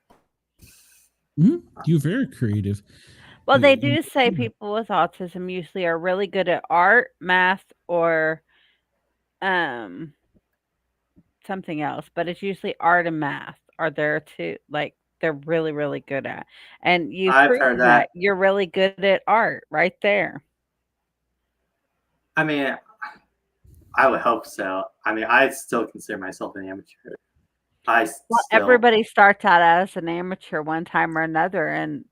Speaker 2: You're very creative.
Speaker 3: Well, they
Speaker 2: You-
Speaker 3: do say people with autism usually are really good at art, math, or something else, but it's usually art and math are there too. Like they're really, really good at. And you
Speaker 4: I've
Speaker 3: prove
Speaker 4: heard that.
Speaker 3: you're really good at art right there.
Speaker 4: I mean, I would hope so. I mean, I still consider myself an amateur.
Speaker 3: Well, everybody starts out as an amateur one time or another and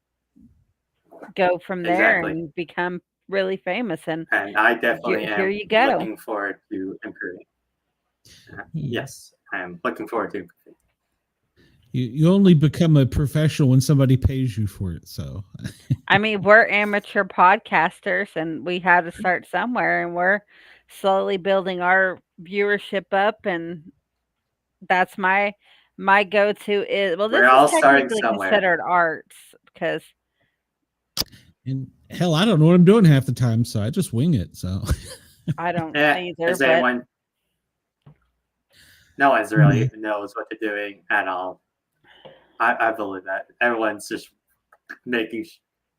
Speaker 3: go from there
Speaker 4: Exactly.
Speaker 3: and become really famous. And
Speaker 4: I definitely
Speaker 3: here
Speaker 4: am
Speaker 3: you go.
Speaker 4: looking forward to improving. Yes, I am looking forward to improving.
Speaker 2: You only become a professional when somebody pays you for it. So,
Speaker 3: I mean, we're amateur podcasters and we had to start somewhere, and we're slowly building our viewership up. And that's my go-to is, well, this
Speaker 4: We're all
Speaker 3: is
Speaker 4: starting
Speaker 3: technically
Speaker 4: somewhere.
Speaker 3: considered arts because
Speaker 2: and hell, I don't know what I'm doing half the time, so I just wing it. So,
Speaker 3: I don't
Speaker 4: Yeah,
Speaker 3: either.
Speaker 4: is
Speaker 3: But
Speaker 4: anyone? No one's really knows what they're doing at all. I believe that everyone's just making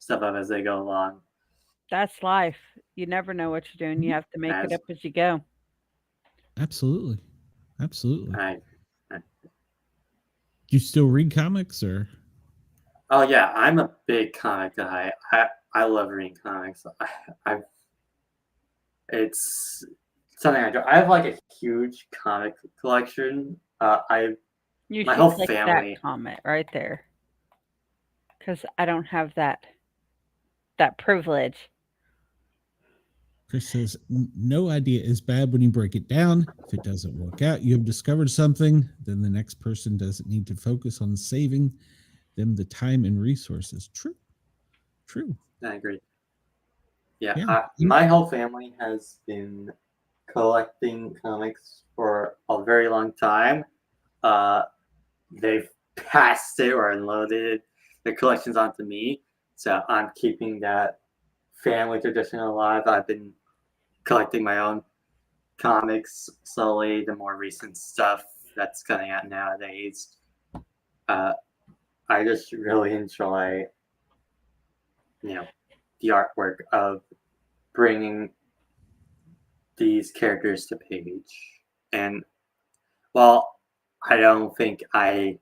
Speaker 4: stuff up as they go along.
Speaker 3: that's life. You never know what you're doing. You have to make it up as you go.
Speaker 2: absolutely.
Speaker 4: I,
Speaker 2: Do you still read comics or?
Speaker 4: oh yeah, I'm a big comic guy. I love reading comics. It's something I do. I have like a huge comic collection.
Speaker 3: You
Speaker 4: My
Speaker 3: should
Speaker 4: whole
Speaker 3: click
Speaker 4: family.
Speaker 3: that comment right there, because I don't have that privilege.
Speaker 2: Chris says, no idea is bad when you break it down. If it doesn't work out, you have discovered something, then the next person doesn't need to focus on saving them the time and resources. True.
Speaker 4: I agree. Yeah,
Speaker 2: Yeah.
Speaker 4: my whole family has been collecting comics for a very long time. They've passed it or unloaded their collections onto me, so I'm keeping that family tradition alive. I've been collecting my own comics slowly, the more recent stuff that's coming out nowadays. I just really enjoy, the artwork of bringing these characters to page. And well, I don't think I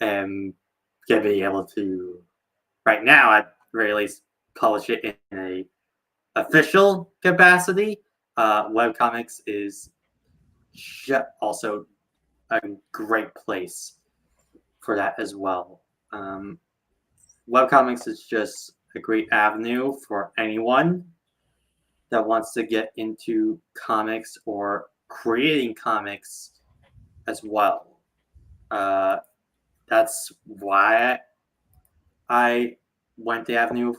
Speaker 4: am gonna be able to right now at the very least publish it in a official capacity. Webcomics is also a great place for that as well. Webcomics is just a great avenue for anyone that wants to get into comics or creating comics as well. That's why I went the avenue of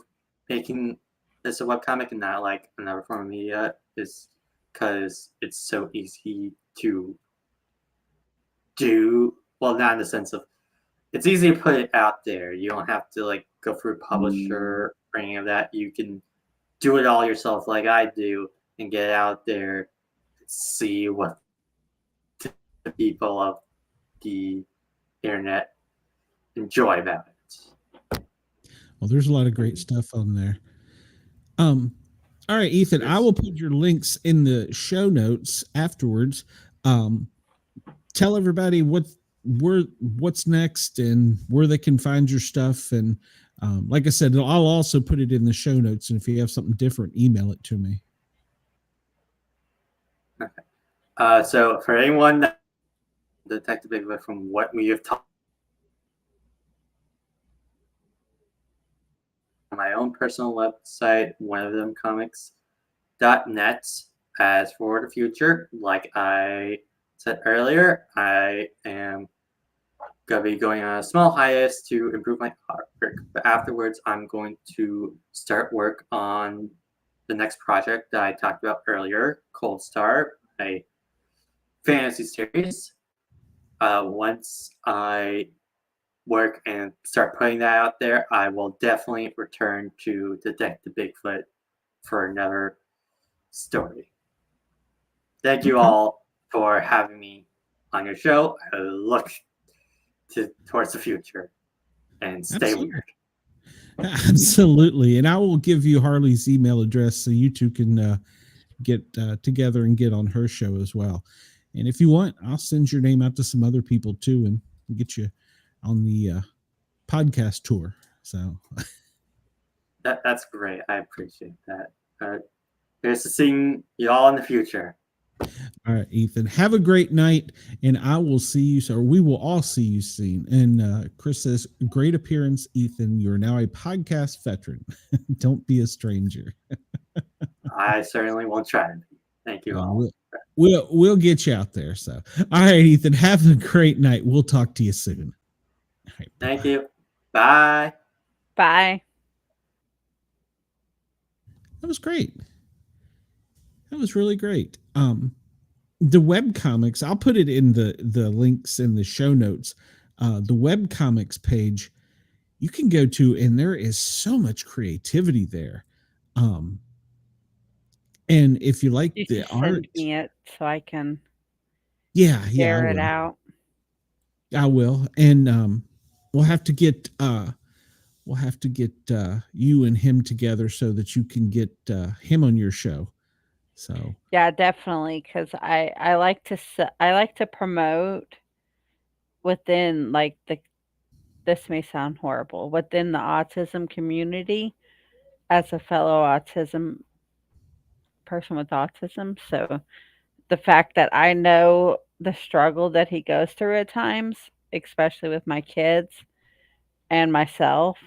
Speaker 4: making this a webcomic and not like another form of media, is because it's so easy to do. Well, not in the sense of it's easy to put it out there. You don't have to like go through a publisher or any of that. You can do it all yourself like I do and get it out there, see what the people of the internet enjoy about it.
Speaker 2: Well, there's a lot of great stuff on there. All right, Ethan, I will put your links in the show notes afterwards. Tell everybody what's next and where they can find your stuff. And like I said, I'll also put it in the show notes. And if you have something different, email it to me.
Speaker 4: Okay. So for anyone that Detective Bigfoot, from what we have talked, my own personal website, oneofthemcomics.net. As for the future, like I said earlier, I am going to be going on a small hiatus to improve my artwork. But afterwards, I'm going to start work on the next project that I talked about earlier, Cold Star, a fantasy series. Once I work and start putting that out there, I will definitely return to Detective Bigfoot for another story. Thank you all for having me on your show. I look towards the future and stay weird.
Speaker 2: Absolutely. And I will give you Harley's email address so you two can get together and get on her show as well. And if you want, I'll send your name out to some other people too and get you on the podcast tour. So
Speaker 4: that's great. I appreciate that. Here's to seeing you all in the future.
Speaker 2: All right, Ethan, have a great night, and I will see you, or we will all see you soon. And Chris says, great appearance, Ethan. You're now a podcast veteran. Don't be a stranger.
Speaker 4: I certainly won't try to be. Thank you all.
Speaker 2: We'll get you out there. So, all right, Ethan, have a great night. We'll talk to you soon. All right,
Speaker 4: thank you. Bye.
Speaker 3: Bye.
Speaker 2: That was great. That was really great. The webcomics, I'll put it in the links in the show notes. The webcomics page you can go to, and there is so much creativity there. And if you like
Speaker 3: You
Speaker 2: the
Speaker 3: should
Speaker 2: art,
Speaker 3: send me it so I can
Speaker 2: share
Speaker 3: it out.
Speaker 2: I will. And we'll have to get you and him together so that you can get him on your show. So
Speaker 3: yeah, definitely, because I like to promote within like this may sound horrible, within the autism community, as a fellow autism person with autism. So the fact that I know the struggle that he goes through at times, especially with my kids and myself,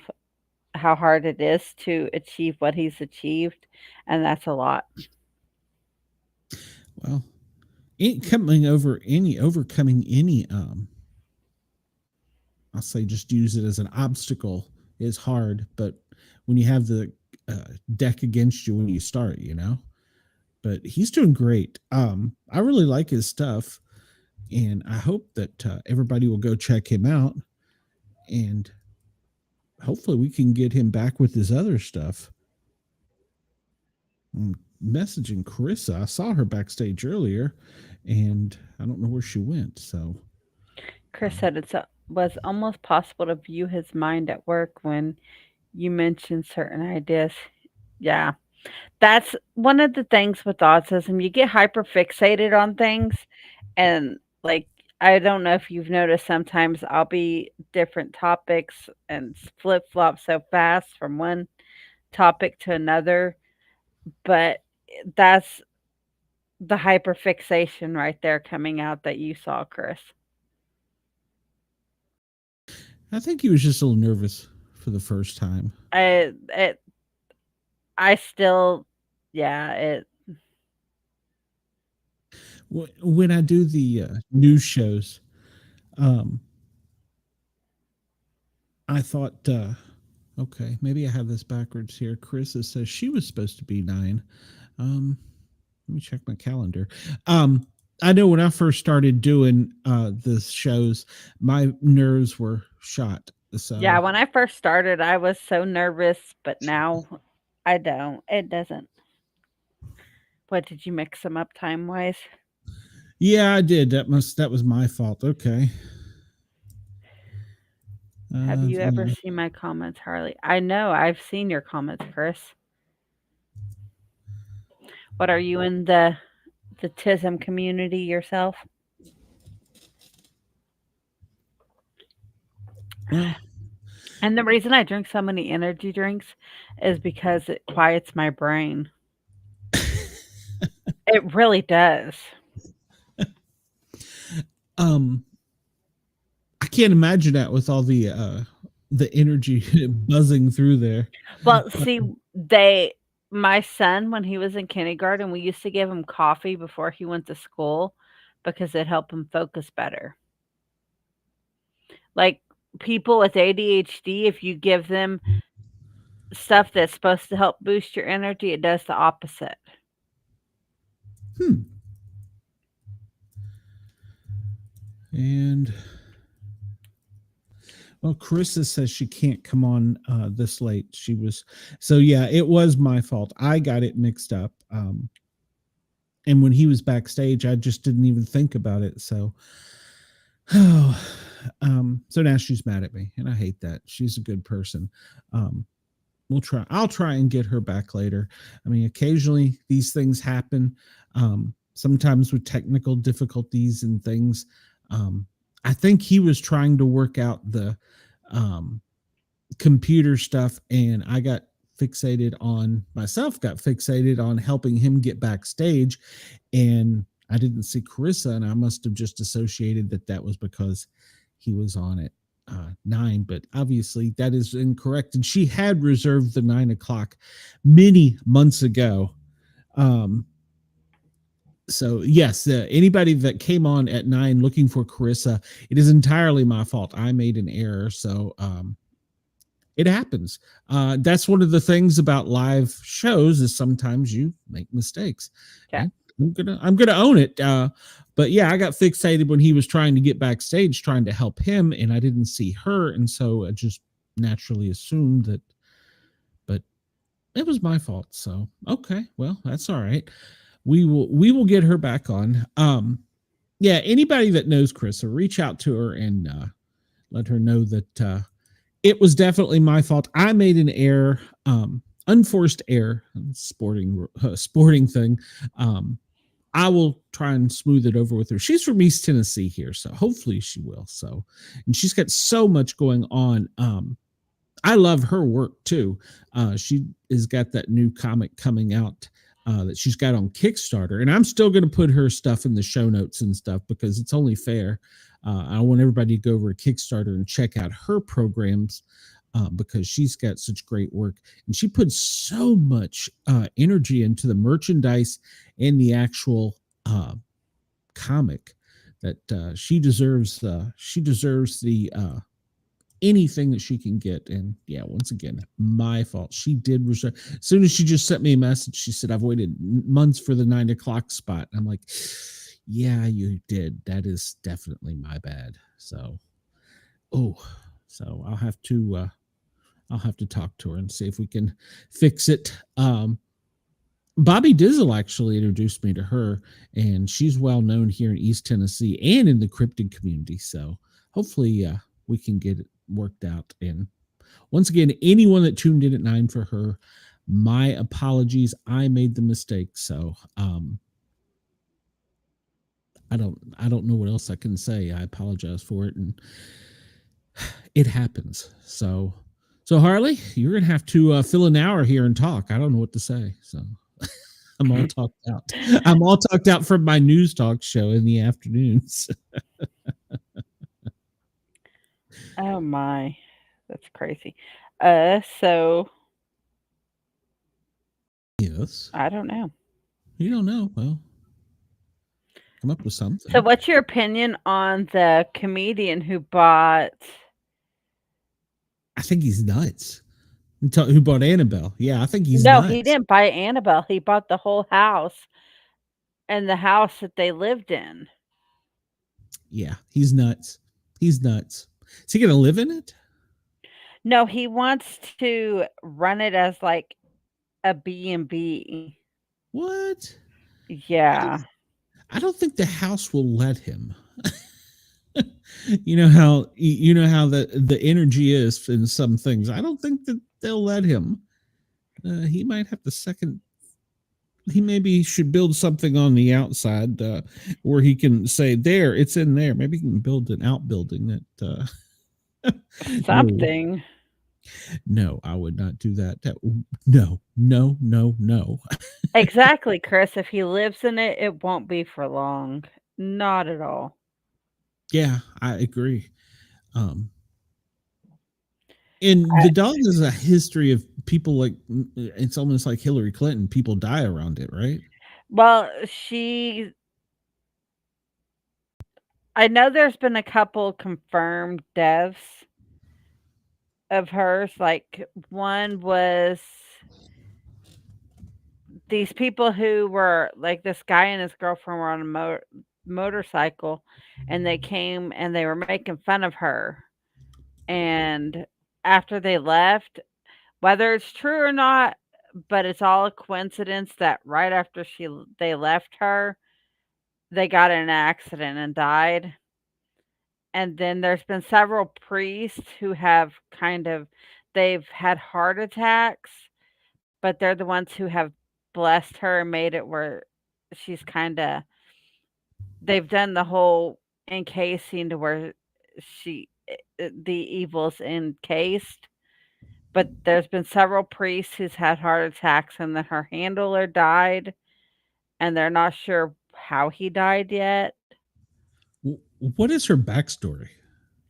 Speaker 3: how hard it is to achieve what he's achieved, and that's a lot.
Speaker 2: Well, overcoming any I'll say just use it as an obstacle is hard, but when you have the deck against you when you start, but he's doing great. I really like his stuff, and I hope that everybody will go check him out, and hopefully we can get him back with his other stuff. I'm messaging Corissa. I saw her backstage earlier, and I don't know where she went. So
Speaker 3: Chris said it was almost possible to view his mind at work when you mentioned certain ideas. Yeah, that's one of the things with autism. You get hyper fixated on things, and like, I don't know if you've noticed, sometimes I'll be different topics and flip flop so fast from one topic to another, but that's the hyperfixation right there coming out that you saw, Chris.
Speaker 2: I think he was just a little nervous for the first time.
Speaker 3: I still, yeah, it.
Speaker 2: When I do the news shows, I thought, okay, maybe I have this backwards here. Carissa says she was supposed to be 9. Let me check my calendar. I know when I first started doing the shows, my nerves were shot. So
Speaker 3: Yeah, when I first started, I was so nervous, but now I don't. It doesn't. What, did you mix them up time wise?
Speaker 2: Yeah, I did. That was my fault. Okay.
Speaker 3: Have you ever seen my comments, Harley? I know I've seen your comments, Chris. What, are you in the TISM community yourself?
Speaker 2: Well,
Speaker 3: and the reason I drink so many energy drinks is because it quiets my brain. It really does.
Speaker 2: I can't imagine that with all the energy buzzing through there.
Speaker 3: Well, see, my son, when he was in kindergarten, we used to give him coffee before he went to school because it helped him focus better. Like, people with ADHD, if you give them stuff that's supposed to help boost your energy, it does the opposite.
Speaker 2: And well, Carissa says she can't come on this late. So yeah, it was my fault. I got it mixed up. And when he was backstage, I just didn't even think about it. So, so now she's mad at me, and I hate that. She's a good person. I'll try and get her back later. I mean, occasionally these things happen. Sometimes with technical difficulties and things. I think he was trying to work out the computer stuff, and I got fixated on helping him get backstage, and I didn't see Carissa, and I must have just associated that was because he was on at 9, but obviously that is incorrect, and she had reserved the 9 o'clock many months ago. So yes, anybody that came on at 9 looking for Carissa, it is entirely my fault. I made an error. So it happens. That's one of the things about live shows is sometimes you make mistakes.
Speaker 3: Yeah.
Speaker 2: I'm gonna own it. But yeah, I got fixated when he was trying to get backstage, trying to help him, and I didn't see her, and so I just naturally assumed that. But it was my fault. So okay, well, that's all right. We will get her back on. Yeah, anybody that knows Carissa, reach out to her and let her know that it was definitely my fault. I made an error, unforced error, sporting thing. I will try and smooth it over with her. She's from East Tennessee here, so hopefully she will. So, and she's got so much going on. I love her work too. She has got that new comic coming out that she's got on Kickstarter, and I'm still going to put her stuff in the show notes and stuff because it's only fair. I want everybody to go over to Kickstarter and check out her programs because she's got such great work, and she puts so much energy into the merchandise and the actual comic that she deserves. She deserves the anything that she can get. And yeah, once again, my fault. She did reserve. As soon as she just sent me a message, she said, I've waited months for the 9 o'clock spot. I'm like, yeah, you did. That is definitely my bad. So, so I'll have to talk to her and see if we can fix it. Bobby Dizzle actually introduced me to her, and she's well known here in East Tennessee and in the cryptid community. So hopefully we can get it worked out. And once again, anyone that tuned in at 9 for her, my apologies. I made the mistake. So I don't know what else I can say. I apologize for it, and it happens. So Harley, you're gonna have to fill an hour here and talk. I don't know what to say. So I'm all talked out. I'm all talked out from my news talk show in the afternoons.
Speaker 3: Oh my, that's crazy. So
Speaker 2: Yes.
Speaker 3: I don't know.
Speaker 2: You don't know. Well, come up with something.
Speaker 3: So what's your opinion on the comedian who bought?
Speaker 2: I think he's nuts. Who bought Annabelle? Yeah, I think he's
Speaker 3: No,
Speaker 2: nuts.
Speaker 3: he didn't buy Annabelle. He bought the whole house and the house that they lived in.
Speaker 2: Yeah, he's nuts. He's nuts. Is he going to live in it?
Speaker 3: No, he wants to run it as like a B&B.
Speaker 2: What?
Speaker 3: Yeah.
Speaker 2: I don't think the house will let him. You know how the energy is in some things. I don't think that they'll let him. He might have to second. He maybe should build something on the outside where he can say, there, it's in there. Maybe he can build an outbuilding that
Speaker 3: Something.
Speaker 2: No, I would not do that. No.
Speaker 3: Exactly, Chris. If he lives in it, it won't be for long. Not at all.
Speaker 2: Yeah, I agree. And the dog has a history of people like, it's almost like Hillary Clinton. People die around it, right?
Speaker 3: Well, I know there's been a couple confirmed deaths of hers. Like one was these people who were like this guy and his girlfriend were on a motorcycle, and they came and they were making fun of her. And after they left, whether it's true or not, but it's all a coincidence that right after they left her, they got in an accident and died. And then there's been several priests who have they've had heart attacks, but they're the ones who have blessed her and made it where she's they've done the whole encasing to where the evil's encased. But there's been several priests who's had heart attacks, and then her handler died, and they're not sure how he died yet.
Speaker 2: What is her backstory?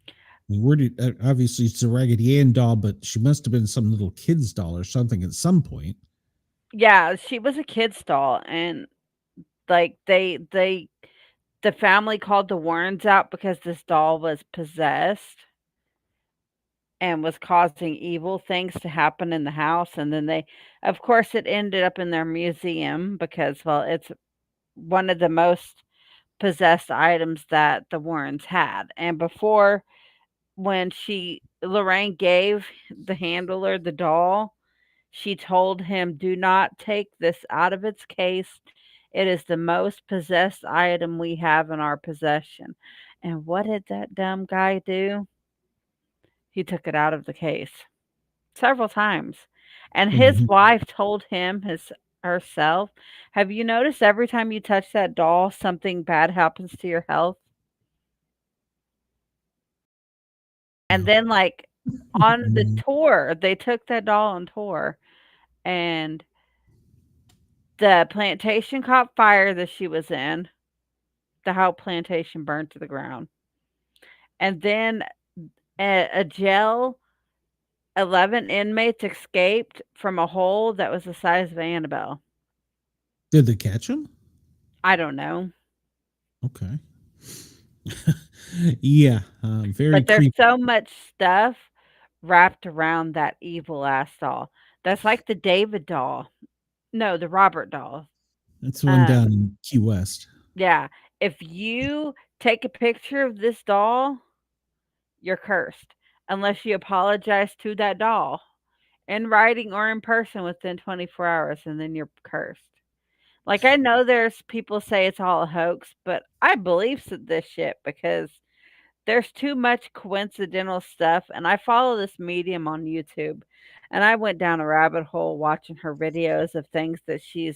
Speaker 2: I mean, obviously it's a Raggedy Ann doll, but she must have been some little kid's doll or something at some point.
Speaker 3: Yeah, she was a kid's doll, and like the family called the Warrens out because this doll was possessed and was causing evil things to happen in the house. And then of course, it ended up in their museum because, well, it's one of the most possessed items that the Warrens had. And before, when Lorraine gave the handler the doll, she told him, do not take this out of its case. It is the most possessed item we have in our possession. And what did that dumb guy do? He took it out of the case several times. And his wife told him herself, have you noticed every time you touch that doll, something bad happens to your health? And then, like, on the tour. They took that doll on tour, and the plantation caught fire that she was in. The whole plantation burned to the ground. And then a jail, 11 inmates escaped from a hole that was the size of Annabelle.
Speaker 2: Did they catch him?
Speaker 3: I don't know.
Speaker 2: Okay. Yeah, very
Speaker 3: But there's
Speaker 2: creepy.
Speaker 3: so much stuff wrapped around that evil ass doll. That's like the David doll. No, the Robert doll.
Speaker 2: That's the one down in Key West.
Speaker 3: Yeah. If you take a picture of this doll, you're cursed. Unless you apologize to that doll in writing or in person within 24 hours, and then you're cursed. Like, I know there's people say it's all a hoax, but I believe this shit because there's too much coincidental stuff. And I follow this medium on YouTube, and I went down a rabbit hole watching her videos of things that she's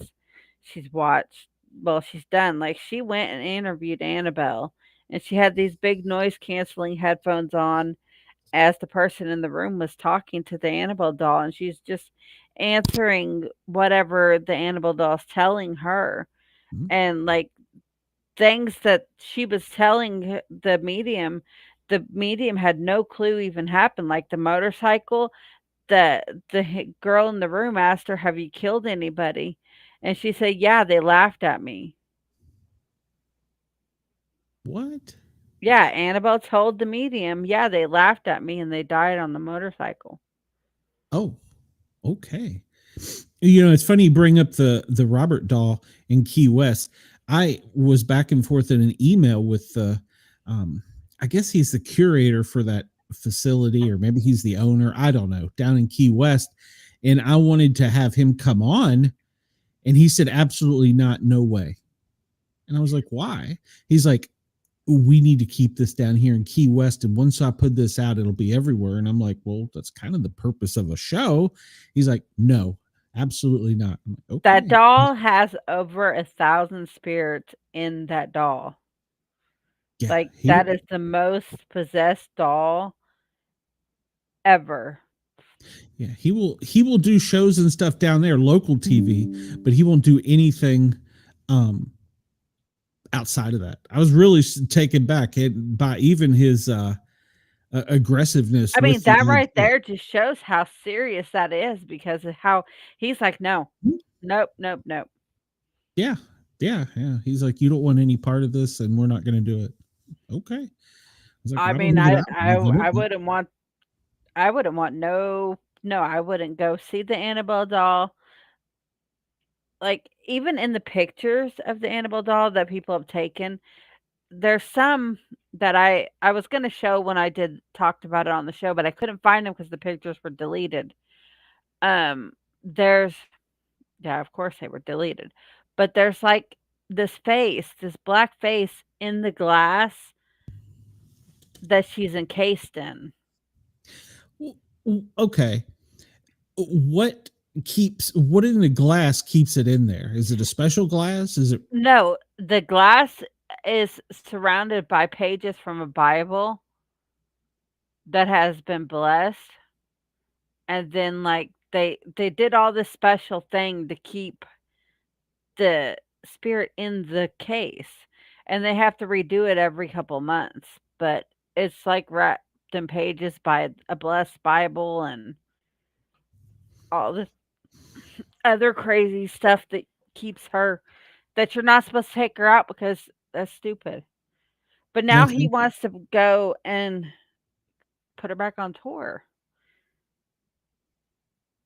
Speaker 3: watched. Well, she's done. Like, she went and interviewed Annabelle, and she had these big noise canceling headphones on as the person in the room was talking to the Annabelle doll, and she's just answering whatever the Annabelle doll's telling her.
Speaker 2: Mhm.
Speaker 3: And like things that she was telling the medium had no clue even happened. Like the motorcycle, the girl in the room asked her, "Have you killed anybody?" And she said, "Yeah, they laughed at me."
Speaker 2: What?
Speaker 3: Yeah, Annabelle told the medium, "Yeah, they laughed at me and they died on the motorcycle."
Speaker 2: Oh, okay. You know, it's funny you bring up the Robert doll in Key West. I was back and forth in an email with the, I guess he's the curator for that facility, or maybe he's the owner. I don't know, down in Key West. And I wanted to have him come on, and he said, absolutely not, no way. And I was like, why? He's like, we need to keep this down here in Key West. And once I put this out, it'll be everywhere. And I'm like, well, that's kind of the purpose of a show. He's like, no, absolutely not. I'm like,
Speaker 3: That
Speaker 2: okay.
Speaker 3: doll has over 1,000 spirits in that doll.
Speaker 2: Yeah,
Speaker 3: Like, that is the most possessed doll ever.
Speaker 2: yeah, he will do shows and stuff down there, local TV, but he won't do anything outside of that. I was really taken back by even his aggressiveness.
Speaker 3: I mean,
Speaker 2: with the
Speaker 3: that right
Speaker 2: idea.
Speaker 3: there just shows how serious that is, because of how he's like, "No. Nope, nope, nope."
Speaker 2: Yeah, yeah. He's like, you don't want any part of this, and we're not going to do it. Okay. I was like,
Speaker 3: I
Speaker 2: well,
Speaker 3: mean,
Speaker 2: don't leave it
Speaker 3: I
Speaker 2: out.
Speaker 3: I wouldn't want no, I wouldn't go see the Annabelle doll. Like, even in the pictures of the Annabelle doll that people have taken, there's some that I was gonna show when I talked about it on the show, but I couldn't find them because the pictures were deleted. There's Yeah, of course they were deleted. But there's like this face, this black face in the glass that she's encased in.
Speaker 2: Okay. What in the glass keeps it in there? Is it a special glass? Is it?
Speaker 3: No, the glass is surrounded by pages from a Bible that has been blessed. And then like they did all this special thing to keep the spirit in the case. And they have to redo it every couple months. But it's like wrapped in pages by a blessed Bible and all this other crazy stuff that keeps her, that you're not supposed to take her out because that's stupid. But now he wants to go and put her back on tour.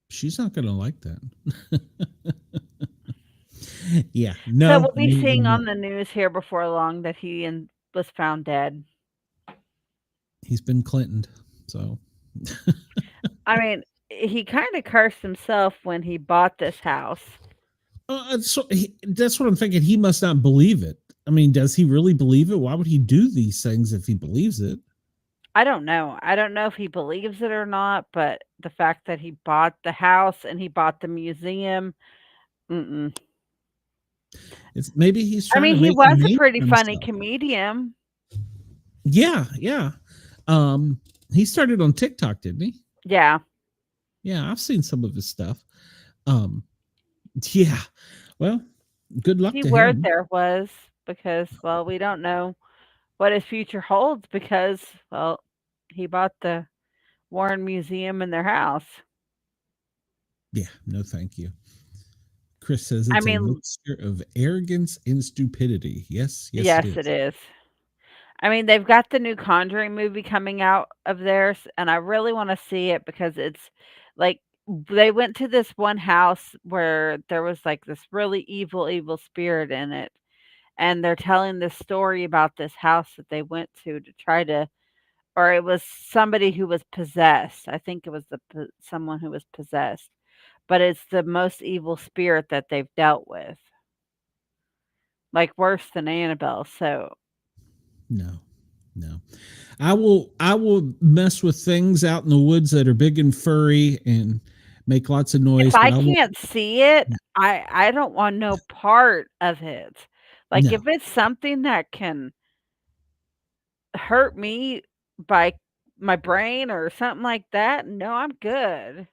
Speaker 2: She's not going to like that. Yeah,
Speaker 3: So
Speaker 2: no.
Speaker 3: we'll be seeing on the news here before long that he was found dead.
Speaker 2: He's been Clintoned, so.
Speaker 3: I mean, he kind of cursed himself when he bought this house.
Speaker 2: That's what I'm thinking. He must not believe it. I mean, does he really believe it? Why would he do these things if he believes it?
Speaker 3: I don't know. I don't know if he believes it or not, but the fact that he bought the house and he bought the museum,
Speaker 2: It's maybe he's
Speaker 3: I
Speaker 2: trying
Speaker 3: mean,
Speaker 2: to
Speaker 3: he
Speaker 2: make
Speaker 3: was
Speaker 2: a
Speaker 3: a
Speaker 2: name
Speaker 3: pretty
Speaker 2: for
Speaker 3: funny
Speaker 2: himself.
Speaker 3: comedian.
Speaker 2: Yeah. He started on TikTok, didn't he?
Speaker 3: Yeah.
Speaker 2: Yeah, I've seen some of his stuff. Yeah. Well, good luck
Speaker 3: See
Speaker 2: to
Speaker 3: where
Speaker 2: him.
Speaker 3: there was because, well, we don't know what his future holds because, well, he bought the Warren Museum in their house.
Speaker 2: Yeah, no, thank you. Chris says
Speaker 3: I
Speaker 2: it's a
Speaker 3: mean,
Speaker 2: mixture of arrogance and stupidity. Yes, yes,
Speaker 3: yes,
Speaker 2: it
Speaker 3: it
Speaker 2: is.
Speaker 3: is. I mean, they've got the new Conjuring movie coming out of theirs, and I really want to see it because it's like they went to this one house where there was like this really evil spirit in it. And they're telling this story about this house that they went to try to, or it was somebody who was possessed. I think it was someone who was possessed, but it's the most evil spirit that they've dealt with, like worse than Annabelle. So
Speaker 2: No, no. I will mess with things out in the woods that are big and furry and make lots of
Speaker 3: if
Speaker 2: noise, but
Speaker 3: I
Speaker 2: I won't.
Speaker 3: can't see it, I don't want no part of it. Like
Speaker 2: No.
Speaker 3: if it's something that can hurt me by my brain or something like that, no, I'm good.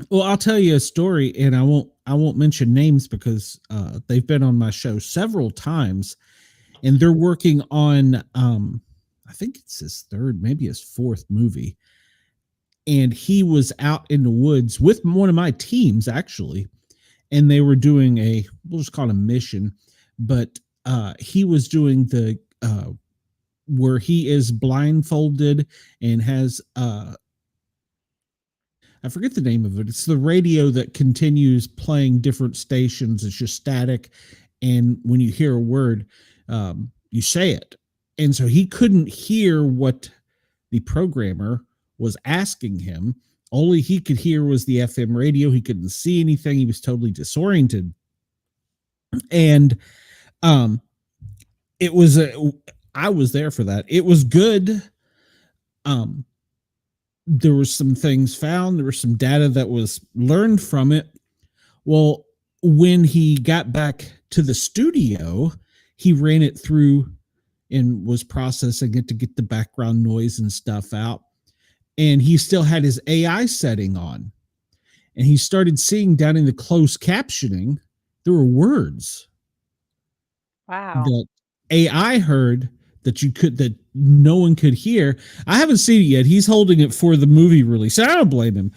Speaker 2: Well, I'll tell you a story, and I won't mention names because they've been on my show several times, and they're working on I think it's his third, maybe his fourth movie. And he was out in the woods with one of my teams actually, and they were doing we'll just call it a mission, but he was doing the where he is blindfolded and has I forget the name of it. It's the radio that continues playing different stations. It's just static, and when you hear a word, you say it. And so he couldn't hear what the programmer was asking him. Only he could hear was the FM radio. He couldn't see anything. He was totally disoriented. And it was I was there for that. It was good. There were some things found. There was some data that was learned from it. Well, when he got back to the studio, he ran it through and was processing it to get the background noise and stuff out. And he still had his AI setting on. And he started seeing down in the closed captioning, there were words
Speaker 3: Wow.
Speaker 2: that AI heard that no one could hear. I haven't seen it yet. He's holding it for the movie release. I don't blame him.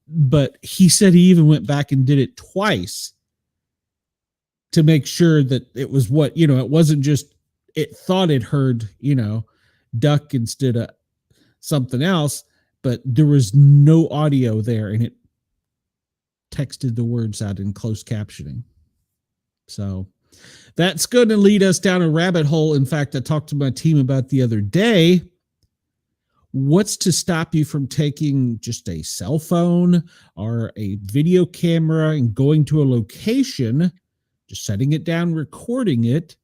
Speaker 2: But he said he even went back and did it twice to make sure that it was it wasn't just, it thought it heard, duck instead of something else, but there was no audio there, and it texted the words out in closed captioning. So that's going to lead us down a rabbit hole. In fact, I talked to my team about the other day. What's to stop you from taking just a cell phone or a video camera and going to a location, just setting it down, recording it,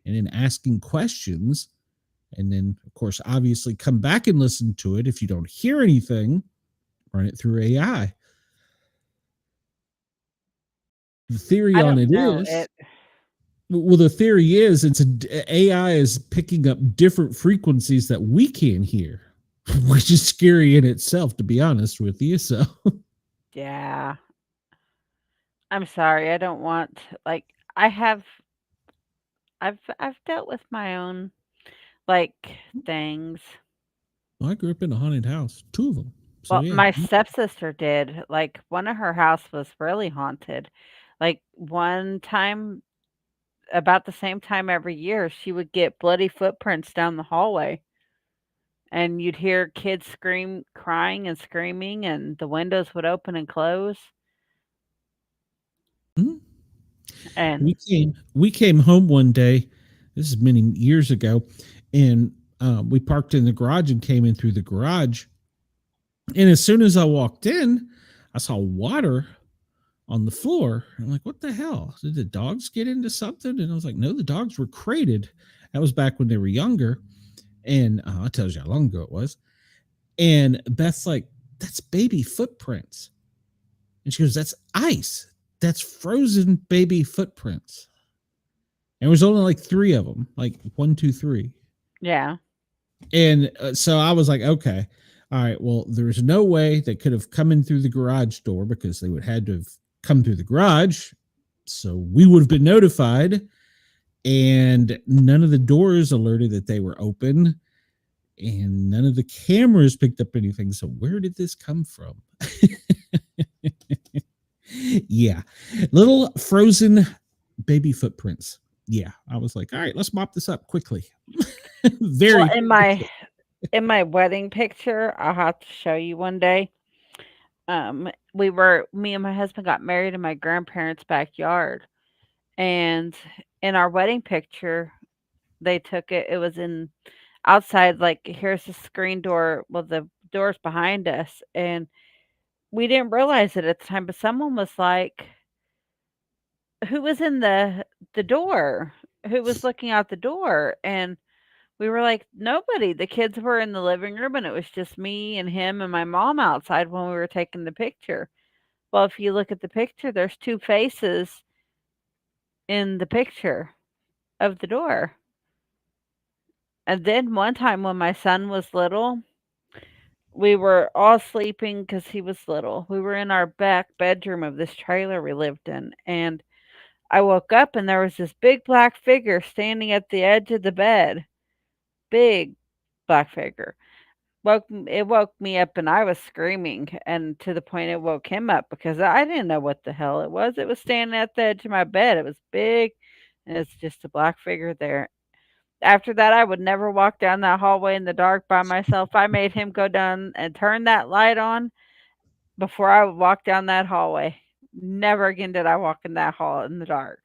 Speaker 2: and then asking questions? And then, of course, obviously come back and listen to it. If you don't hear anything, run it through AI. The theory on it is, well, the theory is AI is picking up different frequencies that we can't hear, which is scary in itself, to be honest with you. So,
Speaker 3: Yeah. I'm sorry. I don't want like I've dealt with my own like things.
Speaker 2: well, I grew up in a haunted house, 2 of them. So,
Speaker 3: Well,
Speaker 2: yeah.
Speaker 3: my stepsister did. Like one of her house was really haunted. Like one time about the same time every year, she would get bloody footprints down the hallway. And you'd hear kids crying and screaming, and the windows would open and close.
Speaker 2: Mhm.
Speaker 3: And
Speaker 2: We came home one day. This is many years ago, and we parked in the garage and came in through the garage. And as soon as I walked in, I saw water on the floor. I'm like, what the hell? Did the dogs get into something? And I was like, no, the dogs were crated. That was back when they were younger. And that tells you how long ago it was. And Beth's like, that's baby footprints. And she goes, that's ice. That's frozen baby footprints. And it was only like 3 of them, like 1, 2, 3.
Speaker 3: yeah.
Speaker 2: And so I was like, okay, all right, well, there's no way they could have come in through the garage door because they would had to have come through the garage. So we would have been notified, and none of the doors alerted that they were open, and none of the cameras picked up anything. So where did this come from? Yeah, little frozen baby footprints. Yeah, I was like, all right, let's mop this up quickly. Very
Speaker 3: Well, in my wedding picture, I'll have to show you one day. Me and my husband got married in my grandparents' backyard, and in our wedding picture, they took it. It was in outside. Like here's the screen door. Well, the door's behind us, and we didn't realize it at the time. But someone was like, "Who was in the door? Who was looking out the door?" And we were like, "Nobody. The kids were in the living room, and it was just me and him and my mom outside when we were taking the picture." Well, if you look at the picture, there's 2 faces in the picture of the door. And then one time when my son was little, we were all sleeping because he was little. We were in our back bedroom of this trailer we lived in, and I woke up and there was this big black figure standing at the edge of the bed. Big black figure. It woke me up and I was screaming, and to the point it woke him up because I didn't know what the hell it was. It was standing at the edge of my bed. It was big, and it's just a black figure there. After that, I would never walk down that hallway in the dark by myself. I made him go down and turn that light on before I would walk down that hallway. Never again did I walk in that hall in the dark.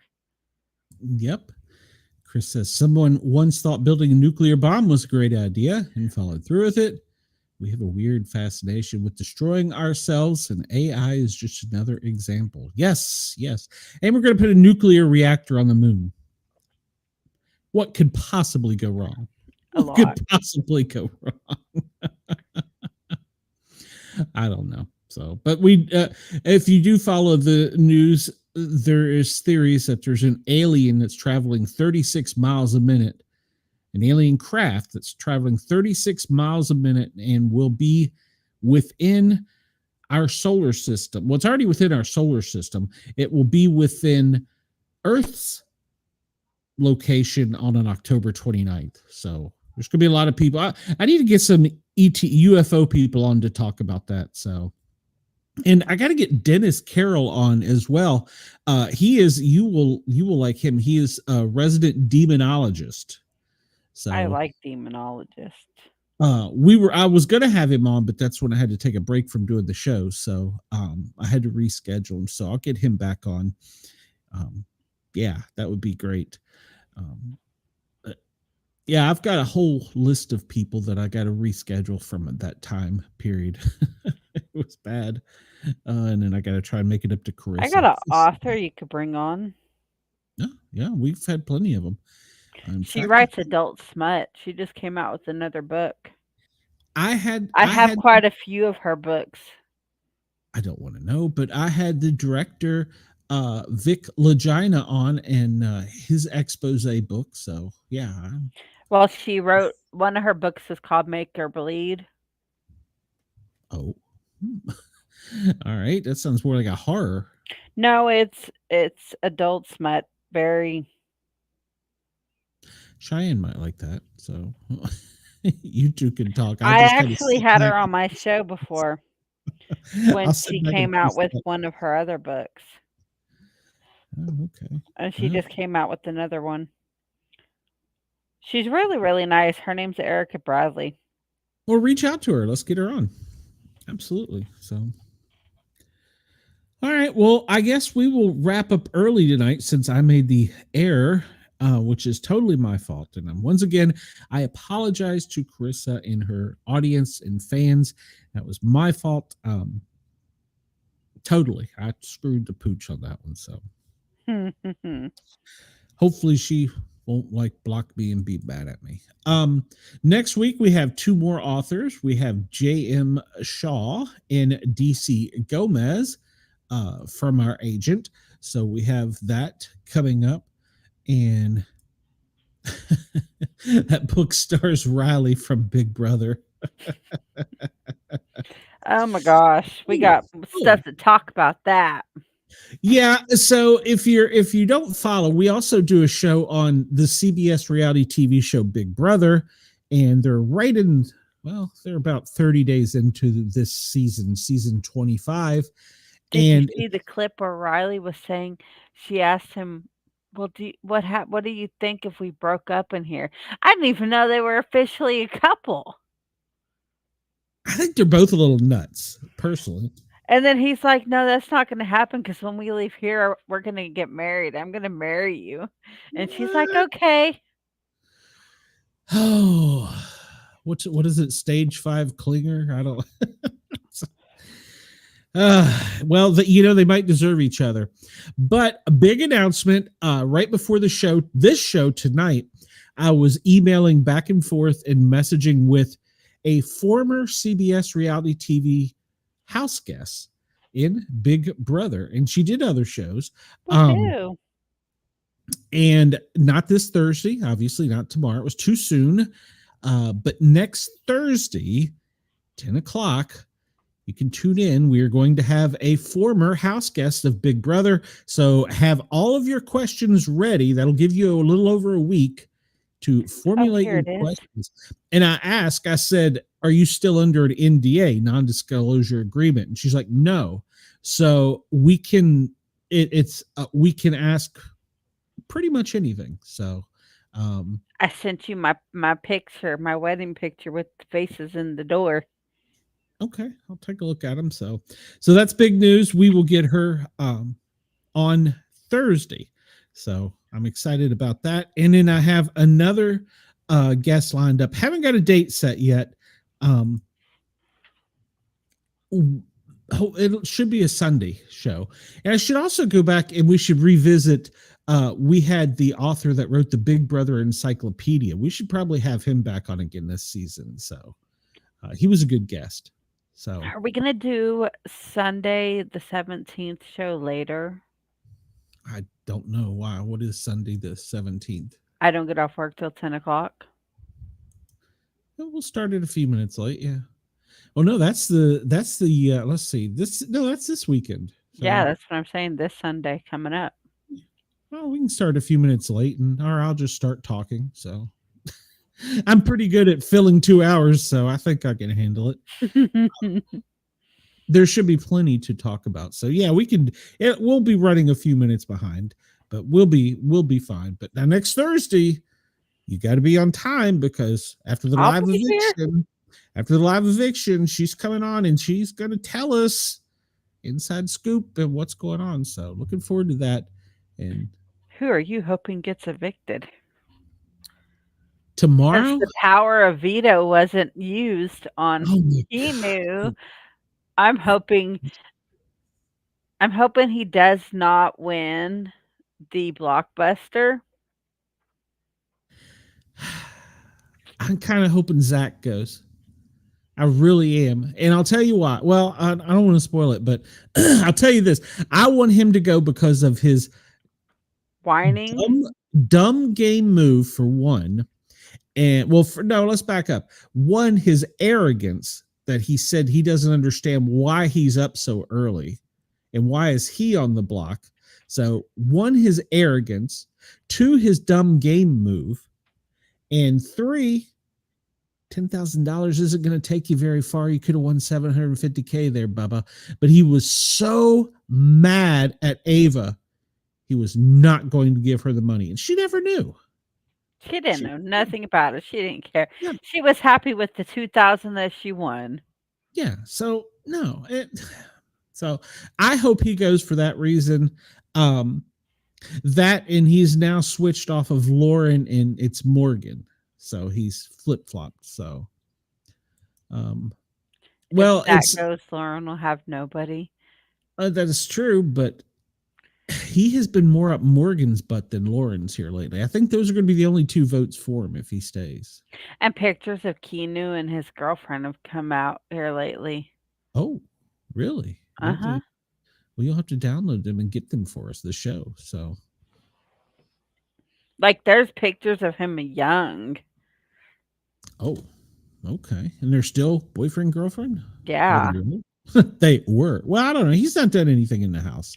Speaker 2: Yep. Chris says someone once thought building a nuclear bomb was a great idea and followed through with it. We have a weird fascination with destroying ourselves, and AI is just another example. Yes, yes. And we're going to put a nuclear reactor on the moon. What could possibly go wrong? What could possibly go wrong? I don't know. So, but if you do follow the news, there is theories that there's an alien that's traveling 36 miles a minute, an alien craft that's traveling 36 miles a minute and will be within our solar system. Well, it's already within our solar system. It will be within Earth's location on October 29th. So there's going to be a lot of people. I need to get some UFO people on to talk about that. So, and I got to get Dennis Carroll on as well. He is, you will like him. He is a resident demonologist. So
Speaker 3: I like demonologist.
Speaker 2: I was going to have him on, but that's when I had to take a break from doing the show. So, I had to reschedule him. So I'll get him back on. Yeah, that would be great. Yeah, I've got a whole list of people that I got to reschedule from that time period. It was bad. And then I got to try and make it up to Corissa.
Speaker 3: I got an author you could bring on.
Speaker 2: Yeah, we've had plenty of them.
Speaker 3: She writes adult smut. She just came out with another book.
Speaker 2: I have
Speaker 3: quite a few of her books.
Speaker 2: I don't want to know, but I had the director Vic Lagina on and his expose book. So yeah.
Speaker 3: Well, she wrote one of her books is called Make Her Bleed.
Speaker 2: Oh. All right. That sounds more like a horror.
Speaker 3: No, it's adult smut. Very.
Speaker 2: Cheyenne might like that. So you two can talk.
Speaker 3: I actually had her on my show before when she came out with one of her other books.
Speaker 2: Oh, okay.
Speaker 3: And she just came out with another one. She's really, really nice. Her name's Erica Bradley.
Speaker 2: Well, reach out to her. Let's get her on. Absolutely. So, all right. Well, I guess we will wrap up early tonight since I made the error, which is totally my fault. And once again, I apologize to Corissa and her audience and fans. That was my fault. Totally. I screwed the pooch on that one. So hopefully she won't block me and be mad at me. Next week we have 2 more authors. We have J.M. Shaw and DC Gomez from our agent. So we have that coming up. And That book stars Riley from Big Brother.
Speaker 3: Oh my gosh, we got stuff to talk about that.
Speaker 2: Yeah, so if you don't follow, we also do a show on the CBS reality TV show Big Brother, and they're they're about 30 days into this season 25.
Speaker 3: Did
Speaker 2: And
Speaker 3: you see the clip where Riley was saying, she asked him, "Well, what do you think if we broke up in here?" I didn't even know they were officially a couple.
Speaker 2: I think they're both a little nuts, personally.
Speaker 3: And then he's like, "No, that's not going to happen because when we leave here, we're going to get married. I'm going to marry you." And she's like, "Okay."
Speaker 2: Oh, what is it? Stage 5 clinger? I don't. Well, they might deserve each other. But a big announcement right before this show tonight, I was emailing back and forth and messaging with a former CBS reality TV house guest in Big Brother, and she did other shows.
Speaker 3: Woohoo.
Speaker 2: And not this Thursday, obviously not tomorrow. It was too soon. But next Thursday, 10 o'clock, you can tune in. We are going to have a former house guest of Big Brother. So have all of your questions ready. That'll give you a little over a week to formulate your questions. And I said, are you still under an NDA, non-disclosure agreement? And she's like, no. So we can, we can ask pretty much anything. So
Speaker 3: I sent you my picture, my wedding picture with the faces in the door.
Speaker 2: Okay, I'll take a look at them. So that's big news. We will get her on Thursday. So I'm excited about that. And then I have another guest lined up. Haven't got a date set yet. It should be a Sunday show. And I should also go back and we should revisit. We had the author that wrote the Big Brother Encyclopedia. We should probably have him back on again this season. So he was a good guest. So
Speaker 3: are we going to do Sunday the 17th show later?
Speaker 2: I don't know why. What is Sunday the 17th?
Speaker 3: I don't get off work till 10 o'clock.
Speaker 2: We'll start it a few minutes late. Yeah. Oh no, that's the let's see. That's this weekend.
Speaker 3: So, yeah, that's what I'm saying. This Sunday coming up.
Speaker 2: Well, we can start a few minutes late or I'll just start talking. So I'm pretty good at filling 2 hours, so I think I can handle it. There should be plenty to talk about. So yeah, we'll be running a few minutes behind, but we'll be fine. But now next Thursday, you got to be on time because after the live eviction, she's coming on and she's going to tell us inside scoop and what's going on. So looking forward to that. And
Speaker 3: who are you hoping gets evicted?
Speaker 2: Tomorrow?
Speaker 3: Since the power of veto wasn't used on Emu, I'm hoping he does not win the blockbuster.
Speaker 2: I'm kind of hoping Zach goes. I really am. And I'll tell you why. Well, I don't want to spoil it, but I'll tell you this. I want him to go because of his
Speaker 3: whining,
Speaker 2: dumb game move for one. And let's back up. One, his arrogance that he said he doesn't understand why he's up so early and why is he on the block. So one, his arrogance, two, his dumb game move, and three, $10,000 isn't going to take you very far. You could have won $750K there, Bubba. But he was so mad at Ava, he was not going to give her the money. And she never knew.
Speaker 3: She didn't know nothing about it. She didn't care.
Speaker 2: Yeah.
Speaker 3: She was happy with the $2,000 that she won.
Speaker 2: Yeah. So no. So I hope he goes for that reason. That and he's now switched off of Lauren and it's Morgan. So he's flip flopped. So, well,
Speaker 3: if that goes, Lauren will have nobody.
Speaker 2: That is true, but he has been more up Morgan's butt than Lauren's here lately. I think those are going to be the only 2 votes for him if he stays.
Speaker 3: And pictures of Keanu and his girlfriend have come out here lately.
Speaker 2: Oh, really?
Speaker 3: Uh-huh.
Speaker 2: Well, you'll have to download them and get them for us, the show. So,
Speaker 3: like, there's pictures of him young.
Speaker 2: Oh, okay. And they're still boyfriend, girlfriend?
Speaker 3: Yeah.
Speaker 2: They were. Well, I don't know. He's not done anything in the house.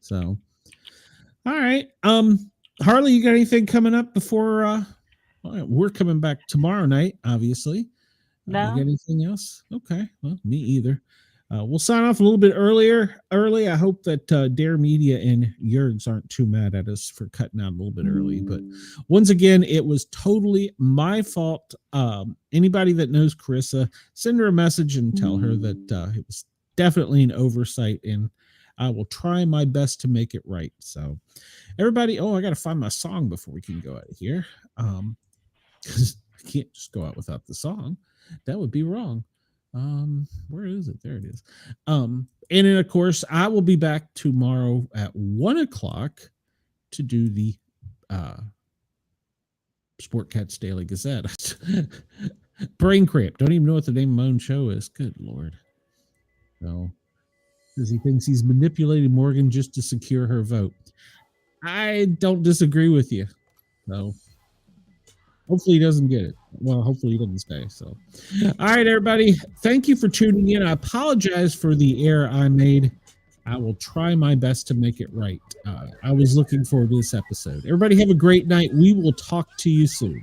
Speaker 2: So, all right. Harley, you got anything coming up before we're coming back tomorrow night, obviously. You
Speaker 3: No.
Speaker 2: got anything else? Okay. Well, me either. We'll sign off a little bit early. I hope that Dare Media and Jurgs aren't too mad at us for cutting out a little bit early. But once again, it was totally my fault. Anybody that knows Corissa, send her a message and tell her that it was definitely an oversight, and I will try my best to make it right. So everybody, I got to find my song before we can go out of here. Because I can't just go out without the song. That would be wrong. Where is it? There it is. And then of course I will be back tomorrow at 1:00 to do the Sportcat's Daily Gazette. Brain cramp. Don't even know what the name of my own show is. Good Lord. No. Because he thinks he's manipulating Morgan just to secure her vote. I don't disagree with you. So hopefully he doesn't get it. Well, hopefully he doesn't stay. So, all right, everybody. Thank you for tuning in. I apologize for the error I made. I will try my best to make it right. I was looking forward to this episode. Everybody have a great night. We will talk to you soon.